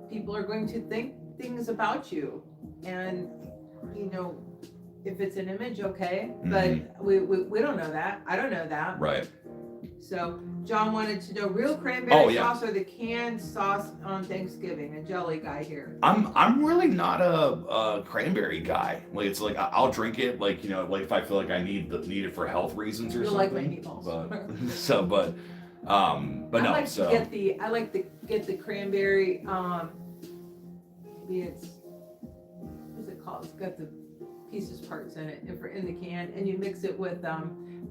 people are going to think things about you, and you know, if it's an image, okay, but we don't know that. I don't know that. Right. So John wanted to know real cranberry yeah. sauce or the canned sauce on Thanksgiving. A jelly guy here. I'm really not a cranberry guy. Like it's like I'll drink it like, you know, like if I feel like I need it for health reasons or You something. like my meatballs. But no. I like to get the cranberry. Maybe it's what's it called? It's got the pieces parts in it in the can, and you mix it with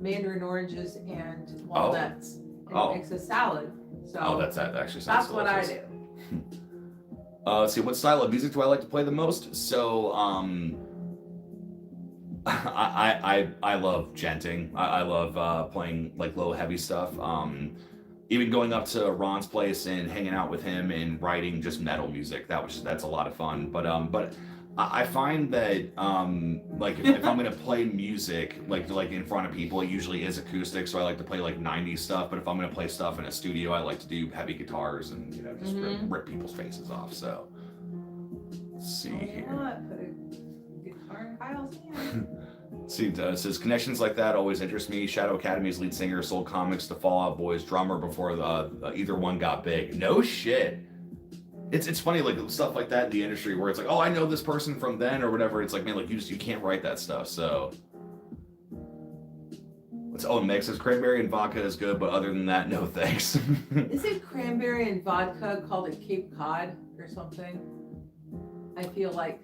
mandarin oranges and walnuts, and it makes a salad. So that actually sounds that's what I delicious. do. Let's see, what style of music do I like to play the most? So I love djenting. I love playing like low heavy stuff. Even going up to Ron's place and hanging out with him and writing just metal music. That's a lot of fun. But I find that like if I'm gonna play music like in front of people, it usually is acoustic. So I like to play like 90s stuff. But if I'm gonna play stuff in a studio, I like to do heavy guitars and, you know, just rip people's faces off. So let's see here. Put a guitar in Kyle's hand. See, it says connections like that always interest me. Shadow Academy's lead singer sold comics to Fall Out Boy's drummer before either one got big. No shit. It's funny, like stuff like that in the industry where it's like, oh, I know this person from then or whatever. It's like, man, like you can't write that stuff. So Meg says cranberry and vodka is good, but other than that, no thanks. Is it cranberry and vodka called a Cape Cod or something? I feel like.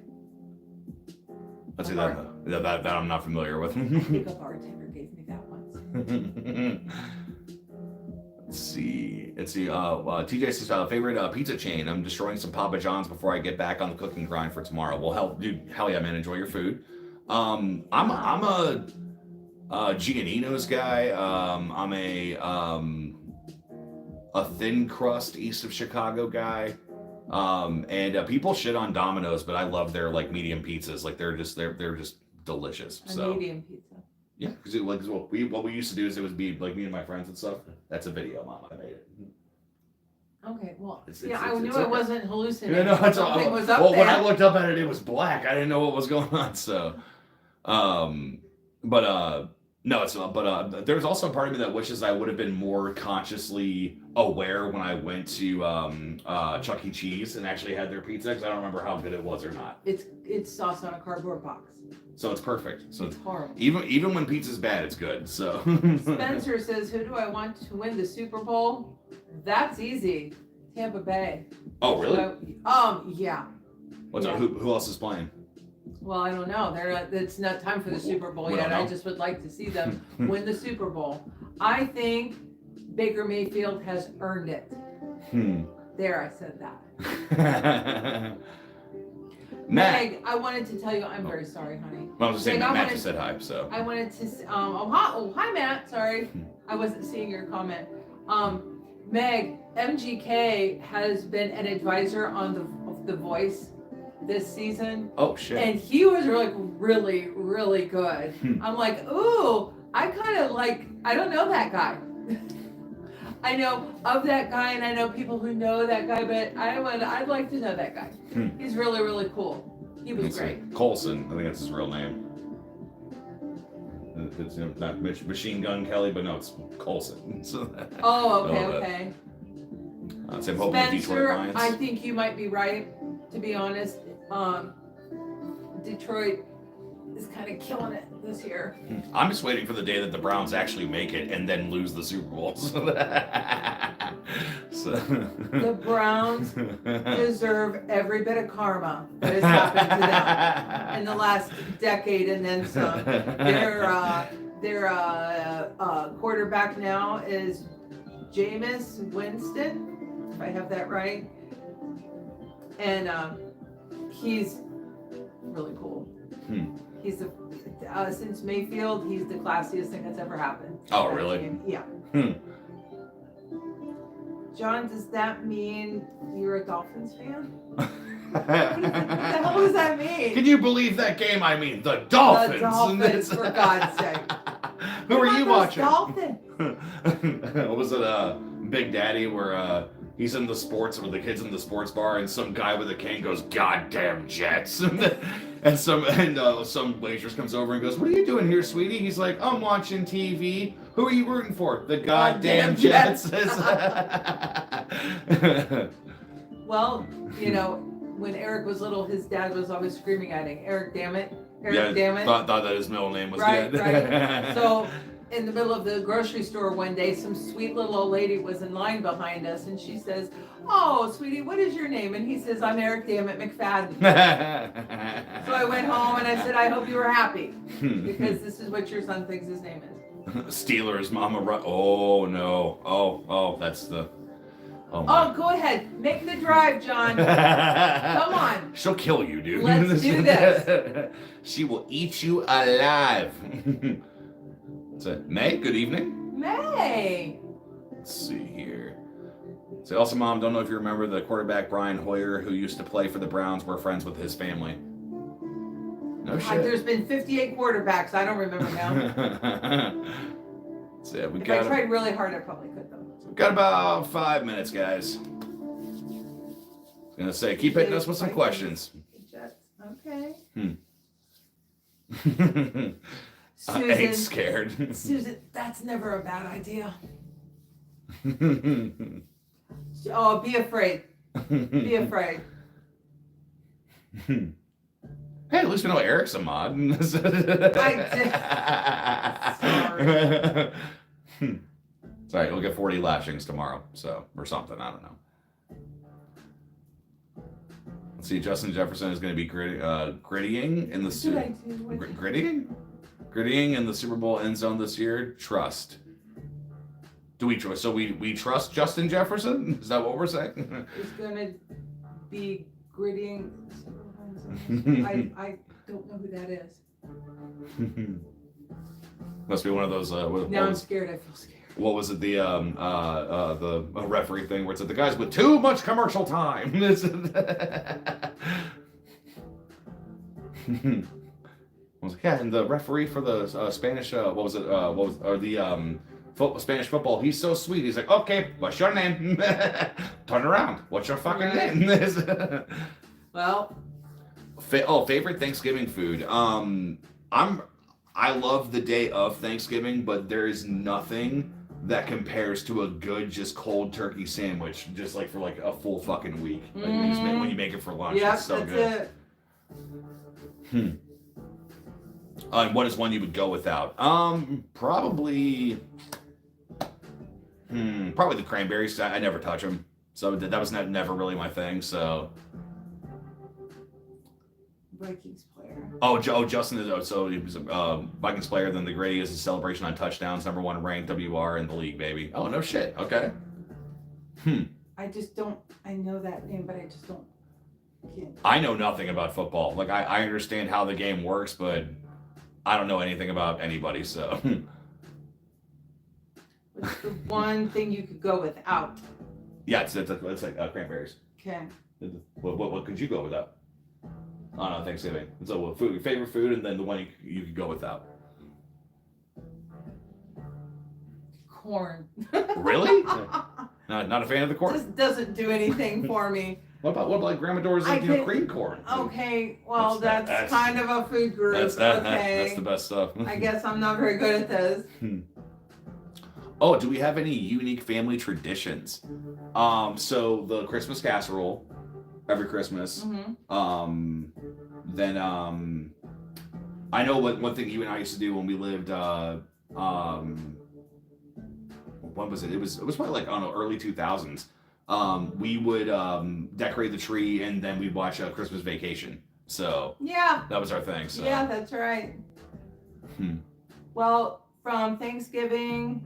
Let's see that I'm not familiar with. I think a bartender gave me that once. Let's see. TJ says favorite pizza chain. I'm destroying some Papa John's before I get back on the cooking grind for tomorrow. Well, hell yeah, man, enjoy your food. I'm a Giannino's guy. I'm a thin crust east of Chicago guy. And people shit on Domino's, but I love their like medium pizzas. Like they're just delicious. A medium pizza. Yeah, because what we used to do is it would be like me and my friends and stuff. That's a video, Mom. I made it. Okay, well, I knew okay. I wasn't hallucinating. Yeah, no, Something was up well, there. when I looked up at it, it was black. I didn't know what was going on. So, there's also a part of me that wishes I would have been more consciously aware when I went to Chuck E. Cheese and actually had their pizza, because I don't remember how good it was or not. It's sauce on a cardboard box. So it's perfect. So it's horrible. Even when pizza's bad, it's good. So Spencer says, "Who do I want to win the Super Bowl?" That's easy. Tampa Bay. Oh, really? Yeah. What's up? Who else is playing? Well, I don't know. It's not time for the Super Bowl yet. I just would like to see them win the Super Bowl. I think Baker Mayfield has earned it. There, I said that. Meg, I wanted to tell you, I'm very sorry, honey. Well, I was just saying, Matt just said hi, so. I wanted to, hi, Matt, sorry. I wasn't seeing your comment. Meg, MGK has been an advisor on The Voice this season. Oh, shit. And he was really, really good. I'm like, ooh, I kind of like, I don't know that guy. I know of that guy, and I know people who know that guy, but I'd like to know that guy. He's really, really cool. He was great. Colson, I think that's his real name. It's not Machine Gun Kelly, but no, it's Colson. Oh, okay. Spencer, I think you might be right, to be honest. Detroit is kind of killing it this year. I'm just waiting for the day that the Browns actually make it and then lose the Super Bowl. The Browns deserve every bit of karma that has happened to them in the last decade and then some. Their quarterback now is Jameis Winston, if I have that right. And he's really cool. He's since Mayfield, he's the classiest thing that's ever happened. Oh, really? Yeah. John, does that mean you're a Dolphins fan? What the hell does that mean? Can you believe that game? I mean, the Dolphins. The Dolphins, for God's sake. Who are you watching? Dolphins. What was it? Big Daddy, where he's in the sports, or the kid's in the sports bar, and some guy with a cane goes, "Goddamn Jets," and some waitress comes over and goes, "What are you doing here, sweetie?" He's like, "I'm watching TV." Who are you rooting for? The goddamn Jets. Well, you know, when Eric was little, his dad was always screaming at him, "Eric, damn it! Eric, damn it!" Thought that his middle name was Right, dead. right. So, in the middle of the grocery store one day, some sweet little old lady was in line behind us, and she says, "Oh, sweetie, what is your name?" And he says, "I'm Eric, damn it, McFadden." So I went home and I said, "I hope you were happy, because this is what your son thinks his name is." Steelers, Mama. Oh no. Oh, that's the. Oh, my. Oh, go ahead, make the drive, John. Come on. She'll kill you, dude. Let's do this. She will eat you alive. So, May, good evening. May. Let's see here. So, also, Mom, don't know if you remember the quarterback Brian Hoyer, who used to play for the Browns, were friends with his family. No shit. There's been 58 quarterbacks. I don't remember now. So, yeah, If I tried really hard, I probably could, though. We've got about 5 minutes, guys. I was gonna say, keep hitting us with some questions. Jets. Okay. I ain't scared. Susan, that's never a bad idea. Oh, be afraid. Be afraid. Hey, at least we know Eric's a mod. Sorry. Sorry, we'll get 40 lashings tomorrow, so, or something, I don't know. Let's see, Justin Jefferson is going to be grittying in the grittying in the Super Bowl end zone this year. Trust. Do we trust? So we trust Justin Jefferson? Is that what we're saying? It's going to be grittying. I don't know who that is. Must be one of those. Now I'm scared. I feel scared. What was it? The referee thing where it said the guys with too much commercial time. Yeah, and the referee for the Spanish. Spanish football. He's so sweet. He's like, okay, what's your name? Turn around. What's your fucking name? Well. Favorite Thanksgiving food. I love the day of Thanksgiving, but there is nothing that compares to a good, just cold turkey sandwich, just like for like a full fucking week. Like when you make it for lunch, Yep, it's so that's good. It. And what is one you would go without? Probably the cranberries. I never touch them, so that was never really my thing. So. Vikings player. Justin is so he was a Vikings player. Then the Grady is a celebration on touchdowns, #1 ranked WR in the league, baby. Oh no shit. Okay. I just don't. I know that name, but I just don't. Can't. I know nothing about football. Like I understand how the game works, but I don't know anything about anybody. So. What's the one thing you could go without? Yeah, it's like cranberries. Okay. What could you go without? Oh no, Thanksgiving. So your favorite food, and then the one you could go without. Corn. Really? Not a fan of the corn. Just doesn't do anything for me. What about Grandma Dora's cream corn? Okay, well that's kind of a food group. That's the best stuff. I guess I'm not very good at this. Oh, do we have any unique family traditions? So the Christmas casserole every Christmas. Mm-hmm. Then I know one thing you and I used to do when we lived. When was it? It was probably like, I don't know, early 2000s. We would decorate the tree, and then we'd watch Christmas Vacation. So yeah, that was our thing. So yeah, that's right. Well, from Thanksgiving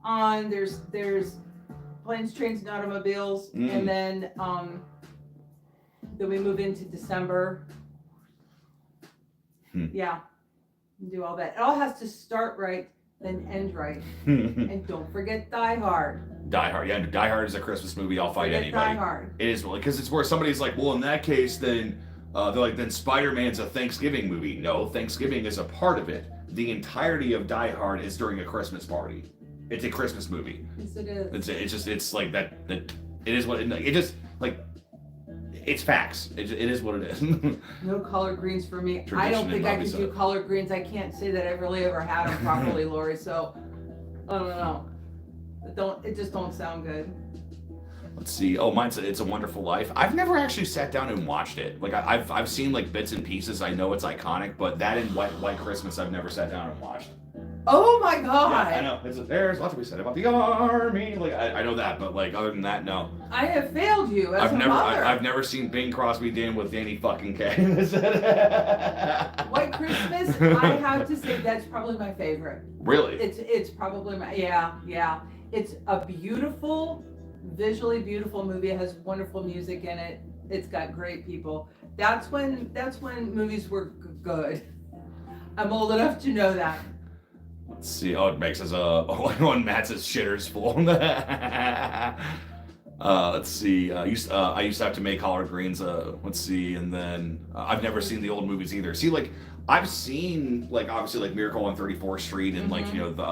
on, there's planes, trains, and automobiles, and then we move into December. Yeah, do all that. It all has to start right, then end right, and don't forget Die Hard. Die Hard. Yeah, Die Hard is a Christmas movie. I'll fight Forget anybody. Die Hard. It is because it's where somebody's like, well, in that case, then they're like, then Spider-Man's a Thanksgiving movie. No, Thanksgiving is a part of it. The entirety of Die Hard is during a Christmas party. It's a Christmas movie. Yes, it is. It's like that. That it is what it just like. It's facts. It is what it is. No collard greens for me. I Tradition don't think I and could hobbies do collard greens. I can't say that I've really ever had them properly, Lori. So I don't know. It just don't sound good. Let's see. Oh, mine's It's a Wonderful Life. I've never actually sat down and watched it. Like I've seen like bits and pieces. I know it's iconic, but that and White Christmas, I've never sat down and watched. Oh my God! Yeah, I know. There's lots to be said about the army. Like I know that, but like other than that, no. I have failed you as a mother. I've never seen Bing Crosby Dan with Danny fucking Kaye. White Christmas, I have to say that's probably my favorite. Really? It's probably my yeah. It's a beautiful, visually beautiful movie. It has wonderful music in it. It's got great people. That's when movies were good. I'm old enough to know that. Let's see. Oh, it makes us one Matt says shitter's full. Let's see. I used to have to make collard greens. Let's see, and then I've never seen the old movies either. See, like I've seen like obviously like Miracle on 34th Street and like you know the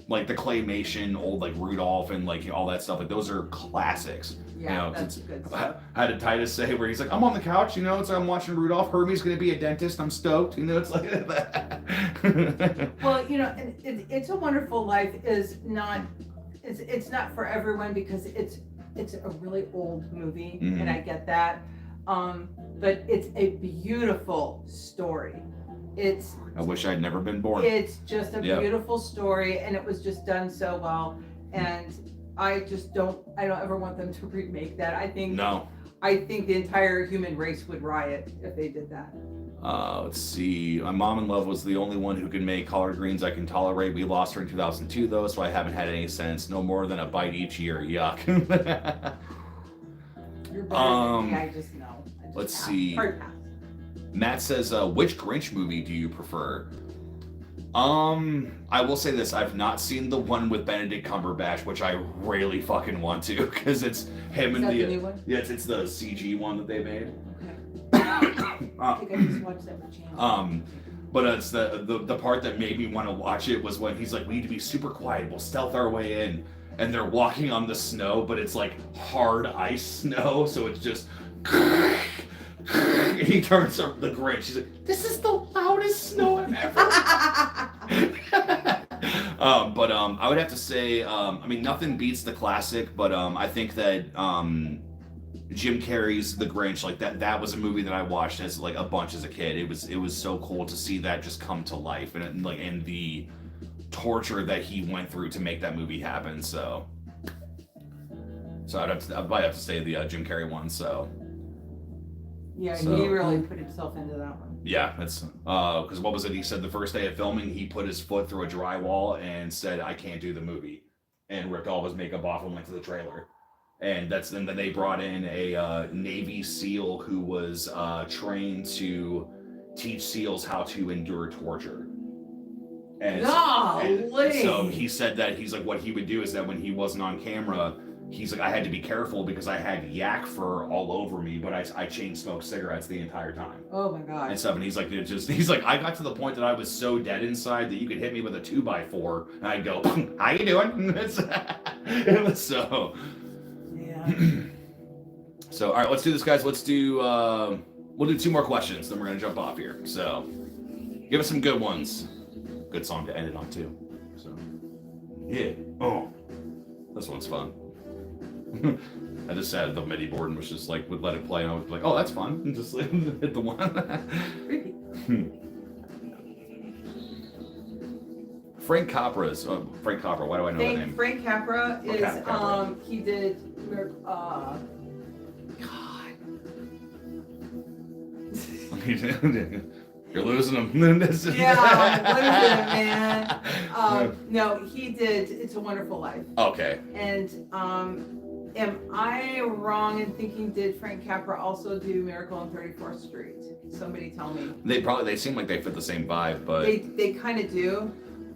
like the claymation old like Rudolph and like all that stuff. Like those are classics. Yeah, you know, that's good stuff. How did Titus say where he's like, I'm on the couch, you know, it's I'm watching Rudolph. Hermie's gonna be a dentist. I'm stoked. You know, it's like that. Well, you know, It's a Wonderful Life is not. It's not for everyone because it's a really old movie, and I get that. But it's a beautiful story. I wish I'd never been born. It's just a beautiful story, and it was just done so well. And I don't ever want them to remake that. I think the entire human race would riot if they did that. Let's see. My mom in love was the only one who could make collard greens I can tolerate. We lost her in 2002 though, so I haven't had any since. No more than a bite each year. Yuck. You're better than me. I just know. Let's see. Hard pass. Matt says, which Grinch movie do you prefer? I will say this, I've not seen the one with Benedict Cumberbatch, which I really fucking want to, because it's him and the new one? Yeah, it's the CG one that they made. Okay. I think I just watched that with channel. But it's the part that made me want to watch it was when he's like, we need to be super quiet, we'll stealth our way in, and they're walking on the snow, but it's like hard ice snow, so it's just and he turns to the Grinch. He's like, "This is the loudest snow I've ever." But I would have to say, I mean, nothing beats the classic. But I think that Jim Carrey's The Grinch, like that was a movie that I watched as like a bunch as a kid. It was so cool to see that just come to life and like and the torture that he went through to make that movie happen. So I'd probably have to say the Jim Carrey one. So. Yeah, he really put himself into that one. Yeah, that's because what was it? He said the first day of filming, he put his foot through a drywall and said, "I can't do the movie," and ripped all of his makeup off and went to the trailer. And then they brought in a Navy SEAL who was trained to teach SEALs how to endure torture. And so he said that he's like, what he would do is that when he wasn't on camera, he's like, I had to be careful because I had yak fur all over me, but I chain smoked cigarettes the entire time. Oh my god. And stuff. And he's like, I got to the point that I was so dead inside that you could hit me with a 2x4 and I'd go, how you doing? It was so. Yeah. So all right, let's do this, guys. Let's do we'll do 2 more questions, then we're gonna jump off here. So give us some good ones. Good song to end it on too. So yeah. Oh, this one's fun. I just sat at the MIDI board and was just like, would let it play, and I was like, oh, that's fun. And just like, hit the one. Frank Capra's. Frank Capra. Why do I know that name? Frank Capra is Capra. he did God. You're losing them. Yeah, I'm losing him, man. No, he did It's a Wonderful Life. Okay. And am I wrong in thinking did Frank Capra also do Miracle on 34th Street? Somebody tell me. They seem like they fit the same vibe, but they kind of do.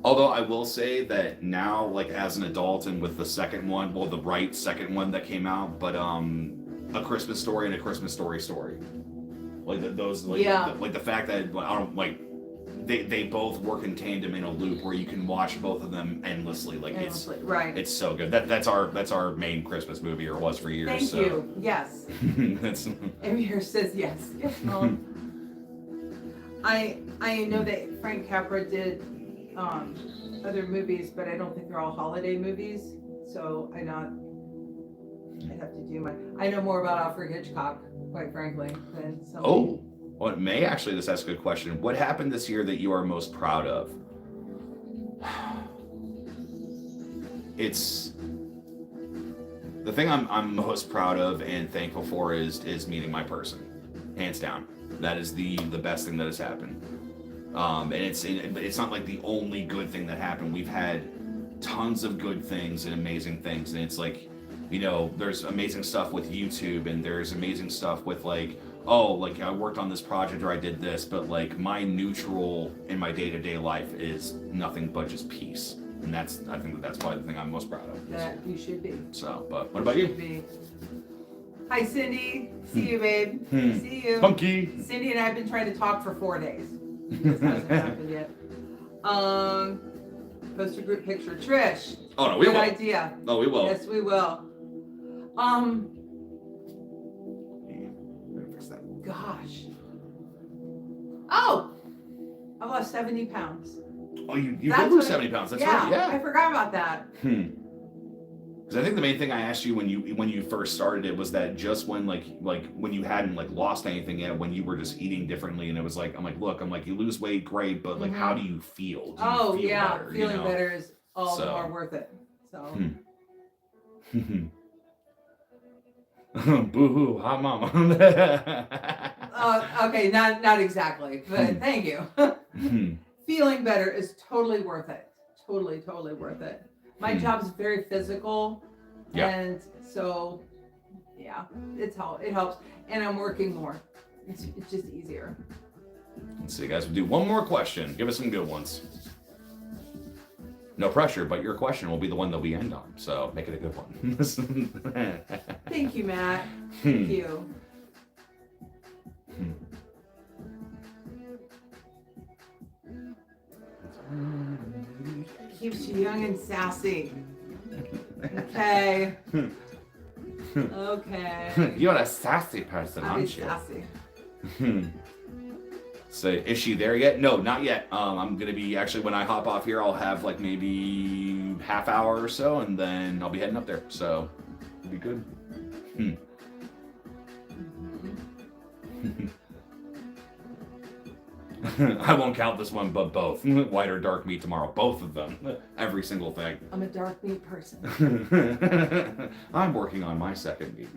Although I will say that now, like as an adult, and with the second one, well, the second one that came out, but A Christmas Story and A Christmas Story, like those, like like the fact that I don't like they both work in tandem in a loop where you can watch both of them endlessly. Like it's so good. That's our main Christmas movie, or was for years. Thank you. Yes. That's Amy here says yes. Well, I know that Frank Capra did other movies, but I don't think they're all holiday movies. So I'd have to do I know more about Alfred Hitchcock, quite frankly, than some. Oh, well, May actually just ask a good question. What happened this year that you are most proud of? It's the thing I'm most proud of and thankful for is meeting my person, hands down. That is the best thing that has happened. And it's not like the only good thing that happened. We've had tons of good things and amazing things, and it's like, you know, there's amazing stuff with YouTube, and there's amazing stuff with like, oh, like I worked on this project or I did this, but like my neutral in my day-to-day life is nothing but just peace. And I think that's probably the thing I'm most proud of. That you should be. So, but what about you? Hi, Cindy. See you, babe. See you. Funky. Cindy and I have been trying to talk for 4 days. This hasn't happened yet. Post a group picture. Trish. Oh no, we will. Good idea. Oh, we will. Yes, we will. Gosh. Oh, I lost 70 pounds. Oh, you did lose 70 pounds. That's right. Yeah. I forgot about that. Because I think the main thing I asked you when you first started it was that just when like when you hadn't like lost anything yet, when you were just eating differently, and it was like I'm like you lose weight, great, but like how do you feel? Do you feel better, feeling better is all the more worth it. So. Boo-hoo, hot mama. Okay, not exactly, but thank you. Feeling better is totally worth it. Totally worth it. My job's very physical, and so it helps, and I'm working more. It's just easier. Let's see, guys. We'll do one more question. Give us some good ones. No pressure, but your question will be the one that we end on. So make it a good one. Thank you, Matt. Thank you. Keeps you young and sassy. Okay. Okay. You're a sassy person, aren't you? Sassy. So is she there yet? No, not yet. I'm gonna be actually when I hop off here, I'll have like maybe half hour or so, and then I'll be heading up there. So it'll be good. I won't count this one, but both white or dark meat tomorrow. Both of them, every single thing. I'm a dark meat person. I'm working on my second meat.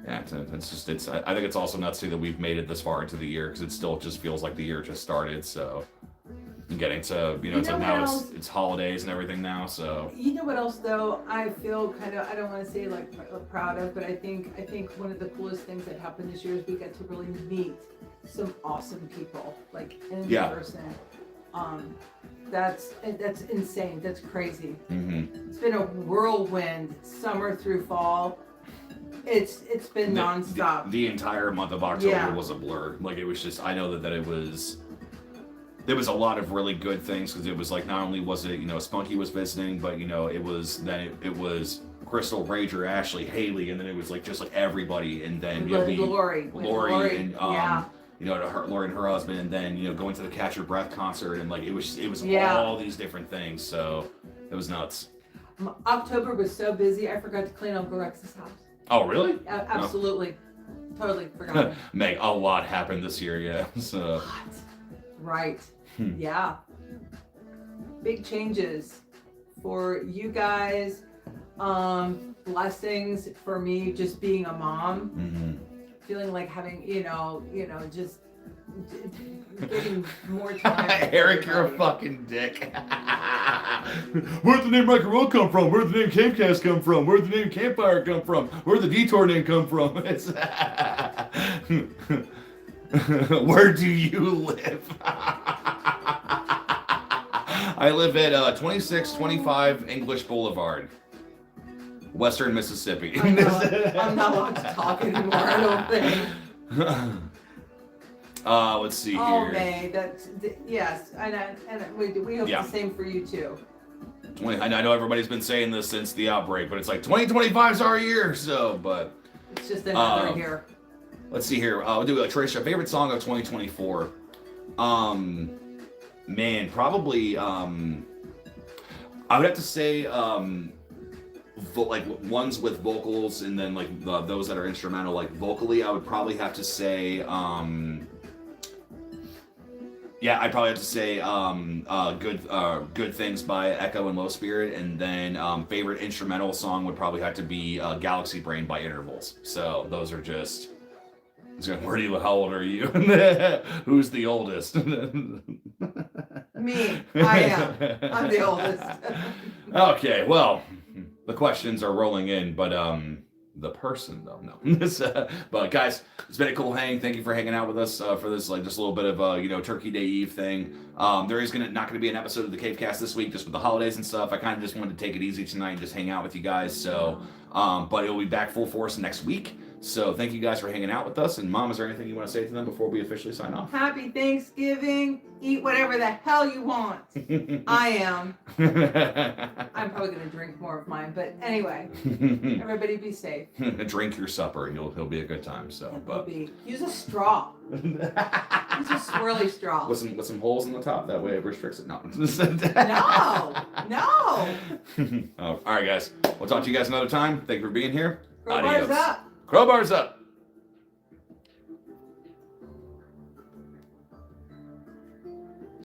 Yeah, I think it's also nuts too that we've made it this far into the year, because it still just feels like the year just started. So getting to it's like now it's holidays and everything now. So you know what else though? I feel kind of, I don't want to say like proud of, but I think one of the coolest things that happened this year is we got to really meet some awesome people, like in person. That's insane. That's crazy. It's been a whirlwind, summer through fall. It's been nonstop. The entire month of October was a blur. Like it was just, I know that there was a lot of really good things, because it was like, not only was it, Spunky was visiting, but it was Crystal, Rager, Ashley, Haley, and then it was like just like everybody, and then Lori, and Lori and her husband, and then going to the Catch Your Breath concert, and like it was all these different things. So it was nuts. October was so busy, I forgot to clean Uncle Rex's house. Oh really? Absolutely. No. Totally forgot. Meg, a lot happened this year, yeah. So. Right. Yeah. Big changes for you guys. Blessings for me just being a mom. Feeling like having, just getting more time. Eric, you're a fucking dick. Where'd the name Rock and Roll come from? Where'd the name Campcast come from? Where'd the name Campfire come from? Where'd the Detour name come from? It's where do you live? I live at 2625 English Boulevard, Western Mississippi. I'm not allowed to talk anymore, I don't think. Let's see here. Oh, May, yes, and we hope Yeah. the same for you too. I know everybody's been saying this since the outbreak, but it's like 2025's our year, so, but. It's just another year. Let's see here. We'll do a Tricia favorite song of 2024. Man, probably. I would have to say, like ones with vocals, and then like those that are instrumental. Like vocally, I would probably have to say. Yeah, I'd probably have to say Good Things by Echo and Low Spirit, and then favorite instrumental song would probably have to be Galaxy Brain by Intervals. So those are just. Where do you? How old are you? Who's the oldest? Me, I am. I'm the oldest. Okay, well, the questions are rolling in, but the person though, no. But guys, it's been a cool hang. Thank you for hanging out with us for this, like, just a little bit of Turkey Day Eve thing. There is not gonna be an episode of the Cavecast this week, just with the holidays and stuff. I kind of just wanted to take it easy tonight and just hang out with you guys. So, but it'll be back full force next week. So thank you guys for hanging out with us. And Mom, is there anything you want to say to them before we officially sign off? Happy Thanksgiving. Eat whatever the hell you want. I am. I'm probably going to drink more of mine. But anyway, everybody be safe. Drink your supper. He'll be a good time. So, but use a straw. Use a swirly straw. With some holes in the top. That way it restricts it. No. No. All right, guys. We'll talk to you guys another time. Thank you for being here. Crowbars Adios. up. Crowbars up.